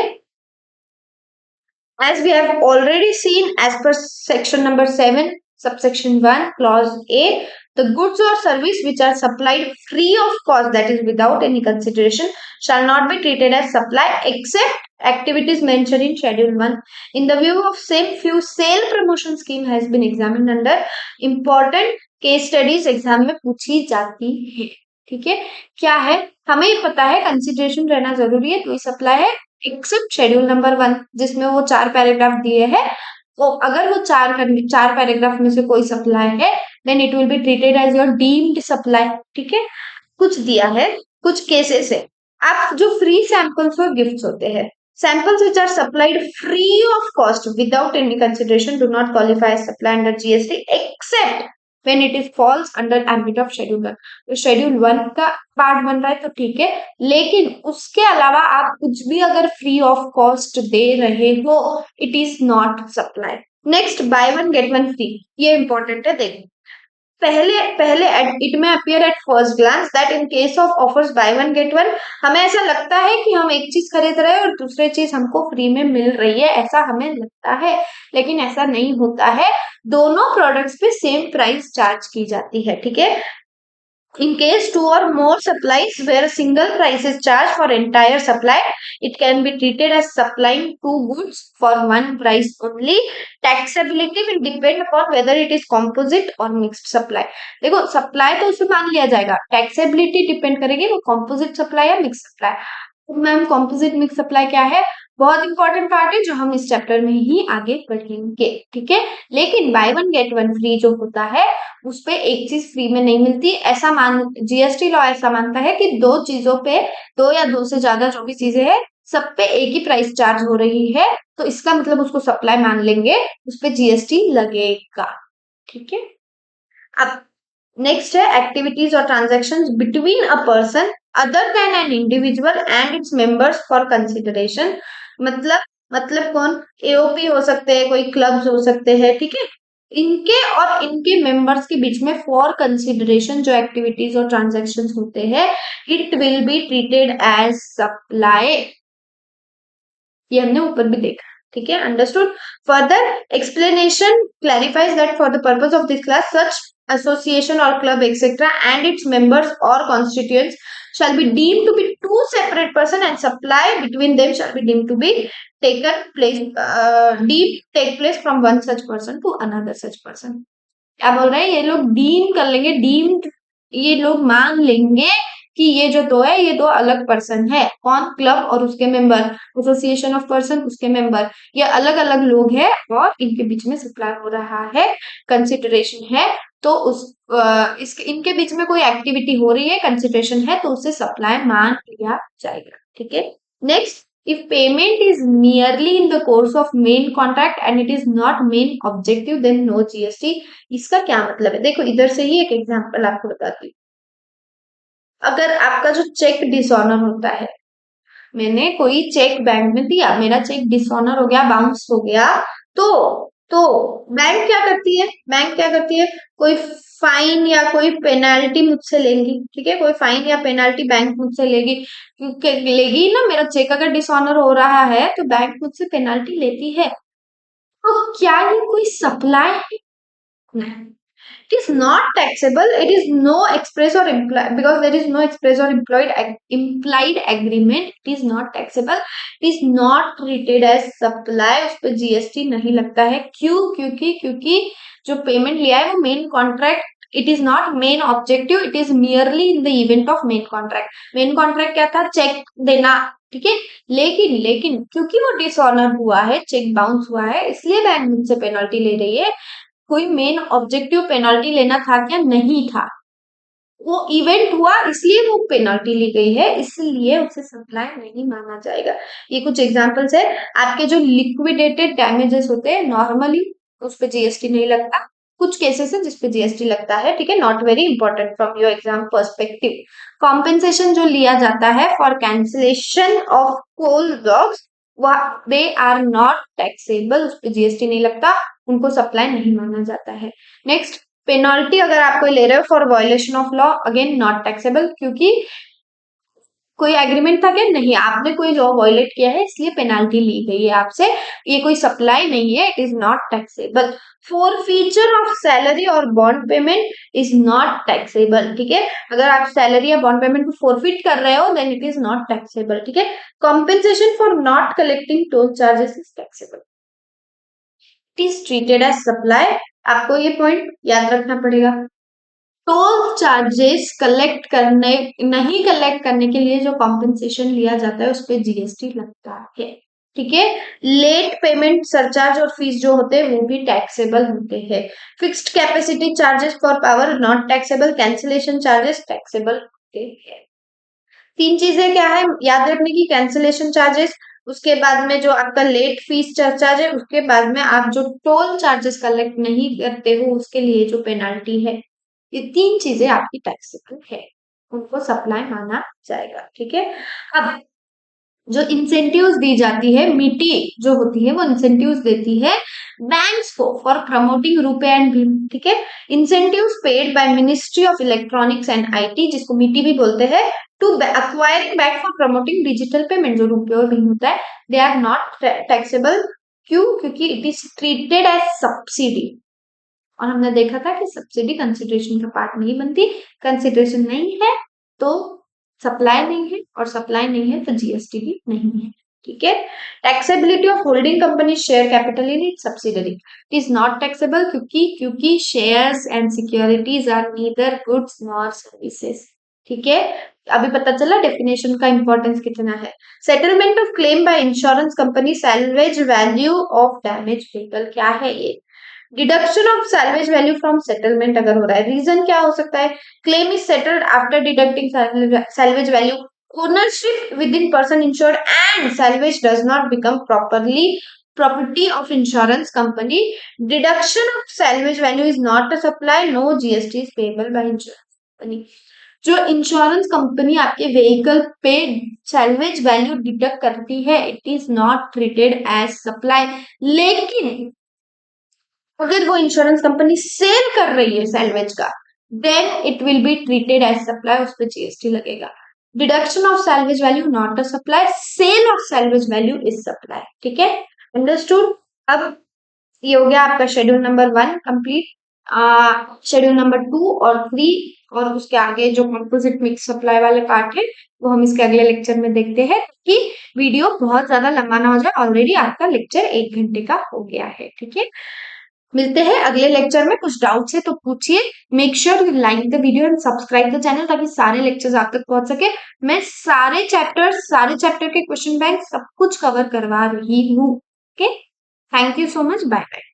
As we have already seen, as per section number 7, subsection 1, clause A, the goods or service which are supplied free of cost, that is without any consideration, shall not be treated as supply except activities mentioned in schedule 1. In the view of same, few sale promotion scheme has been examined under important case studies exam में पूछी जाती है, ठीक है। क्या है, हमें पता है कंसिडरेशन रहना जरूरी है तो ये सप्लाई है एक्सेप्ट शेड्यूल नंबर 1 जिसमें वो 4 पैराग्राफ दिए हैं। तो अगर वो चार पैराग्राफ में से कोई सप्लाई है then it will be treated as your deemed supply, ठीक है। कुछ दिया है, कुछ केसेस है। आप जो फ्री सैंपल्स और गिफ्ट्स होते हैं, samples which are supplied free of cost without any consideration do not qualify as supply under GST except when it is falls under ambit of schedule 1। तो शेड्यूल 1 का पार्ट बन रहा है तो ठीक है, लेकिन उसके अलावा आप कुछ भी अगर फ्री ऑफ कॉस्ट दे रहे हो it is not supply. Next, buy one get one free, ये इंपॉर्टेंट है। देखो पहले पहले it may appear at first glance that in case of offers buy one get one, हमें ऐसा लगता है कि हम एक चीज खरीद रहे हैं और दूसरी चीज हमको फ्री में मिल रही है, ऐसा हमें लगता है, लेकिन ऐसा नहीं होता है। दोनों प्रोडक्ट्स पे सेम प्राइस चार्ज की जाती है, ठीक है। In case two or more supplies where a single price is charged for entire supply, it can be treated as supplying two goods for one price only. Taxability will depend upon whether it is composite or mixed supply। देखो सप्लाई तो उसमें मान लिया जाएगा, टैक्सेबिलिटी डिपेंड करेगी वो composite सप्लाई या mix supply. Ma'am composite mix supply क्या है, बहुत इंपॉर्टेंट पार्ट है जो हम इस चैप्टर में ही आगे पढ़ेंगे, ठीक है। लेकिन bye one get one free जो होता है उस पे एक चीज फ्री में नहीं मिलती, ऐसा मान जीएसटी लॉ ऐसा मानता है कि दो चीजों पे, दो या दो से ज्यादा जो भी चीजें हैं सब पे एक ही प्राइस चार्ज हो रही है तो इसका मतलब उसको सप्लाई मान लेंगे, उस पे जीएसटी लगेगा, ठीक है। अब नेक्स्ट है एक्टिविटीज और transactions between a person other than an individual and it's members for consideration. मतलब कौन, एओपी हो सकते हैं, कोई क्लब्स हो सकते हैं, ठीक है। इनके और इनके मेंबर्स के बीच में फॉर कंसिडरेशन जो एक्टिविटीज और ट्रांजैक्शंस होते हैं it will be treated as supply, ये हमने ऊपर भी देखा, ठीक है। Understood. Further explanation clarifies that for the purpose of this class such association or club etc and its members or constituents shall be deemed to be two separate person and supply between them shall be deemed to be take place from one such person to another such person। क्या बोल रहे हैं, ये लोग डीम कर लेंगे, डीम्ड, ये लोग मान लेंगे कि ये जो दो है ये दो अलग पर्सन है। कौन, क्लब और उसके मेंबर, एसोसिएशन ऑफ पर्सन उसके मेंबर, ये अलग अलग लोग हैं और इनके बीच में सप्लाई हो रहा है, कंसिडरेशन है तो इसके इनके बीच में कोई एक्टिविटी हो रही है, कंसिडरेशन है तो उसे सप्लाई मान लिया जाएगा, ठीक है। Next, if payment is merely in the course of main contract and it is not main objective then no GST। इसका क्या मतलब है, देखो इधर से ही एक एग्जांपल आपको बताती हूँ। अगर आपका जो चेक डिसऑनर होता है, मैंने कोई चेक बैंक में दिया, मेरा चेक डिसऑनर हो गया, बाउंस हो गया, तो तो बैंक क्या करती है, कोई फाइन या कोई पेनाल्टी मुझसे लेंगी, ठीक है, कोई फाइन या पेनाल्टी बैंक मुझसे लेगी, क्योंकि लेगी ना, मेरा चेक अगर डिसऑनर हो रहा है तो बैंक मुझसे पेनाल्टी लेती है। तो क्या ये कोई सप्लाई है? नहीं, it is not taxable. It is no express or implied, because there is no express or implied agreement. It is not taxable. It is not treated as supply. उस पे जीएसटी नहीं लगता है। क्यों? क्योंकि जो पेमेंट लिया है वो main contract, it is not main objective, it is merely in the event of main contract. Main contract क्या था? चेक देना, ठीक है। लेकिन क्योंकि वो डिसऑनर हुआ है, चेक बाउंस हुआ है, इसलिए बैंक मुझसे पेनल्टी ले रही है। कोई मेन ऑब्जेक्टिव पेनल्टी लेना था क्या? नहीं था। वो इवेंट हुआ इसलिए वो पेनल्टी ली गई है, इसलिए उसे सप्लाई नहीं माना जाएगा। ये कुछ एग्जांपल्स है। आपके जो लिक्विडेटेड डैमेजेस होते हैं नॉर्मली उस पे जीएसटी नहीं लगता, कुछ केसेस है जिसपे जीएसटी लगता है, ठीक है। Not very important from your exam perspective. Compensation जो लिया जाता है for cancellation of coal blocks, they are not taxable, उस पर जीएसटी नहीं लगता, उनको सप्लाई नहीं माना जाता है। नेक्स्ट, पेनल्टी अगर आप कोई ले रहे हो for violation of law, again not taxable, क्योंकि कोई एग्रीमेंट था क्या? नहीं, आपने कोई लॉ वायलेट किया है इसलिए पेनाल्टी ली गई है आपसे, ये कोई सप्लाई नहीं है, it is not taxable. Forfeiture of salary और bond payment is not taxable, ठीक है। अगर आप सैलरी या बॉन्ड पेमेंट को फॉरफिट कर रहे हो then it is not taxable, ठीक है। Compensation for not collecting toll charges is taxable, it is treated as supply. आपको ये पॉइंट याद रखना पड़ेगा। टोल चार्जेस नहीं कलेक्ट करने के लिए जो कॉम्पेंसेशन लिया जाता है उस पर जीएसटी लगता है, ठीक है। लेट पेमेंट सरचार्ज और फीस जो होते हैं वो भी टैक्सेबल होते हैं। Fixed capacity charges for power not taxable, cancellation charges taxable होते हैं। तीन चीजें क्या है याद रखने की? कैंसिलेशन चार्जेस, उसके बाद में जो आपका लेट फीस चार्ज है, उसके बाद में आप जो टोल चार्जेस कलेक्ट नहीं करते हो उसके लिए जो पेनाल्टी है, ये तीन चीजें आपकी टैक्सेबल है, उनको सप्लाई माना जाएगा, ठीक है। अब जो इंसेंटिव्स दी जाती है, मिटी जो होती है वो इंसेंटिव्स देती है बैंक्स को फॉर प्रमोटिंग रुपे एंड भीम, ठीक है। Incentives paid by ministry of electronics and IT, जिसको मिटी भी बोलते हैं, to acquiring bank for promoting digital payment, जो रुपये और भीम होता है, दे आर नॉट टैक्सेबल। क्यों? क्योंकि it is treated as subsidy, और हमने देखा था कि सब्सिडी कंसिडरेशन का पार्ट नहीं बनती, कंसिडरेशन नहीं है तो सप्लाई नहीं है, और सप्लाई नहीं है तो जीएसटी भी नहीं है, ठीक है। Taxability of holding company share capital in it subsidiary, it is not taxable, क्योंकि shares and securities are neither goods nor services, ठीक है। अभी पता चला डेफिनेशन का इंपॉर्टेंस कितना है। Settlement of claim by insurance company salvage value of damage vehicle, क्या है ये? Deduction of salvage value from settlement अगर हो रहा है, रीजन क्या हो सकता है? Claim is settled after deducting salvage value, ownership with in person insured and salvage does not become properly property of insurance company. Deduction of salvage value is not a supply. No GST is payable by insurance company. जो इंश्योरेंस कंपनी आपके व्हीकल पे सैल्वेज वैल्यू डिडक्ट करती है, it is not treated as supply. लेकिन अगर वो इंश्योरेंस कंपनी सेल कर रही है सैल्वेज का, then it will be treated as supply, उस पर जीएसटी लगेगा। Deduction of salvage value not a supply, sale of salvage value is supply, ठीक है। अंडरस्टूड? अब ये हो गया आपका schedule number 1 complete. Schedule number 2 और 3 और उसके आगे जो कंपोजिट मिक्स सप्लाई वाले पार्ट है वो हम इसके अगले लेक्चर में देखते हैं, कि वीडियो बहुत ज्यादा लंबा ना हो जाए। ऑलरेडी आपका लेक्चर 1 घंटे का हो गया है, ठीक है। मिलते हैं अगले लेक्चर में। कुछ डाउट्स है तो पूछिए। Make sure you like the video and subscribe the channel, ताकि सारे लेक्चर्स आप तक पहुंच सके। मैं सारे चैप्टर के क्वेश्चन बैंक सब कुछ कवर करवा रही हूँ, okay. Thank you so much, bye bye.